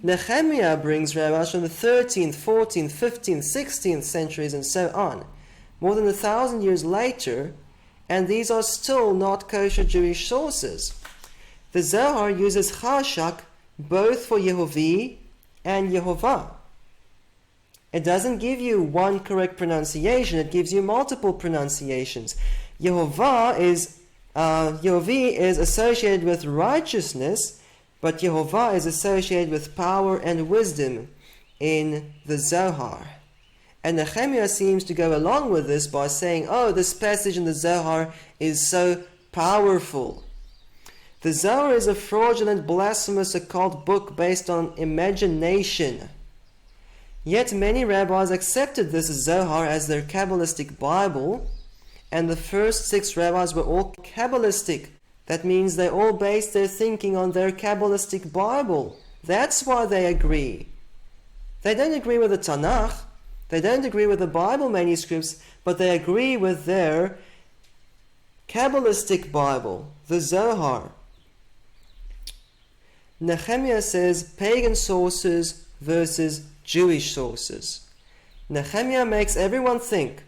S2: Nehemiah brings rabbis from the 13th, 14th, 15th, 16th centuries and so on, more than 1,000 years later, and these are still not kosher Jewish sources. The Zohar uses Chashak both for Yehovah and Yehovah. It doesn't give you one correct pronunciation, it gives you multiple pronunciations. Yehovah is associated with righteousness, but Yehovah is associated with power and wisdom in the Zohar. And Nehemiah seems to go along with this by saying, oh, this passage in the Zohar is so powerful. The Zohar is a fraudulent, blasphemous, occult book based on imagination. Yet many rabbis accepted this Zohar as their Kabbalistic Bible, and the first 6 rabbis were all Kabbalistic. That means they all based their thinking on their Kabbalistic Bible. That's why they agree. They don't agree with the Tanakh, they don't agree with the Bible manuscripts, but they agree with their Kabbalistic Bible, the Zohar. Nehemiah says pagan sources versus Jewish sources. Nehemiah makes everyone think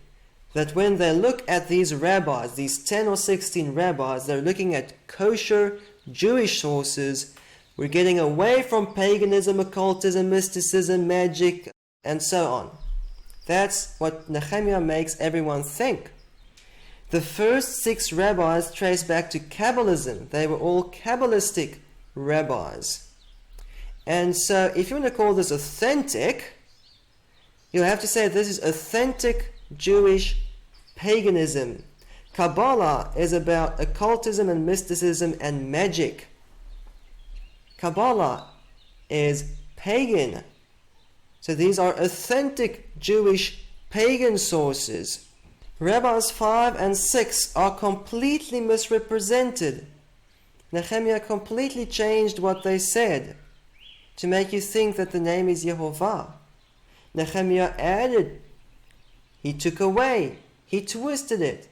S2: that when they look at these rabbis, these 10 or 16 rabbis, they're looking at kosher Jewish sources. We're getting away from paganism, occultism, mysticism, magic, and so on. That's what Nehemiah makes everyone think. The first 6 rabbis trace back to Kabbalism. They were all Kabbalistic rabbis. And so if you want to call this authentic, you'll have to say this is authentic Jewish paganism. Kabbalah is about occultism and mysticism and magic. Kabbalah is pagan. So these are authentic Jewish pagan sources. Rabbis 5 and 6 are completely misrepresented. Nehemiah completely changed what they said to make you think that the name is Yehovah. Nehemiah added, he took away, he twisted it,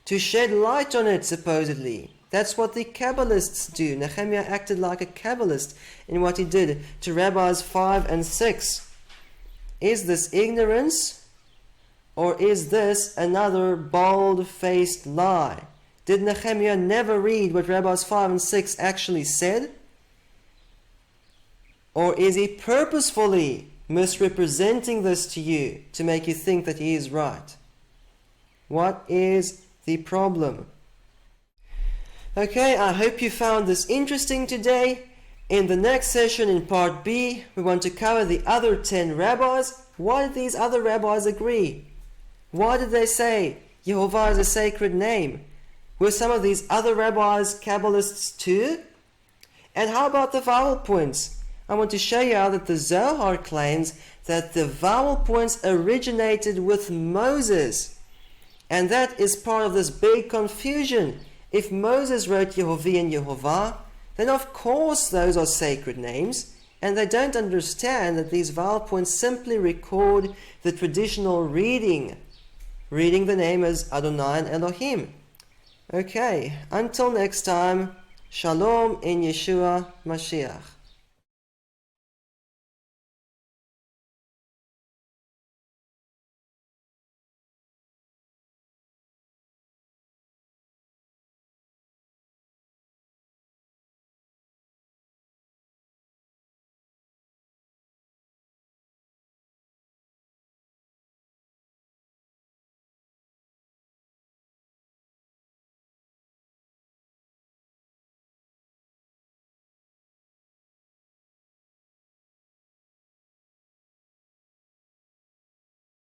S2: to shed light on it supposedly. That's what the Kabbalists do. Nehemiah acted like a Kabbalist in what he did to Rabbis 5 and 6. Is this ignorance, or is this another bald-faced lie? Did Nehemiah never read what Rabbis 5 and 6 actually said? Or is he purposefully misrepresenting this to you to make you think that he is right? What is the problem? Okay, I hope you found this interesting today. In the next session, in part B, we want to cover the other 10 rabbis. Why did these other rabbis agree? Why did they say Yehovah is a sacred name? Were some of these other rabbis Kabbalists too? And how about the vowel points? I want to show you how that the Zohar claims that the vowel points originated with Moses. And that is part of this big confusion. If Moses wrote Yehovah and Yehovah, then of course those are sacred names, and they don't understand that these vowel points simply record the traditional reading the name as Adonai and Elohim. Okay, until next time, Shalom in Yeshua Mashiach.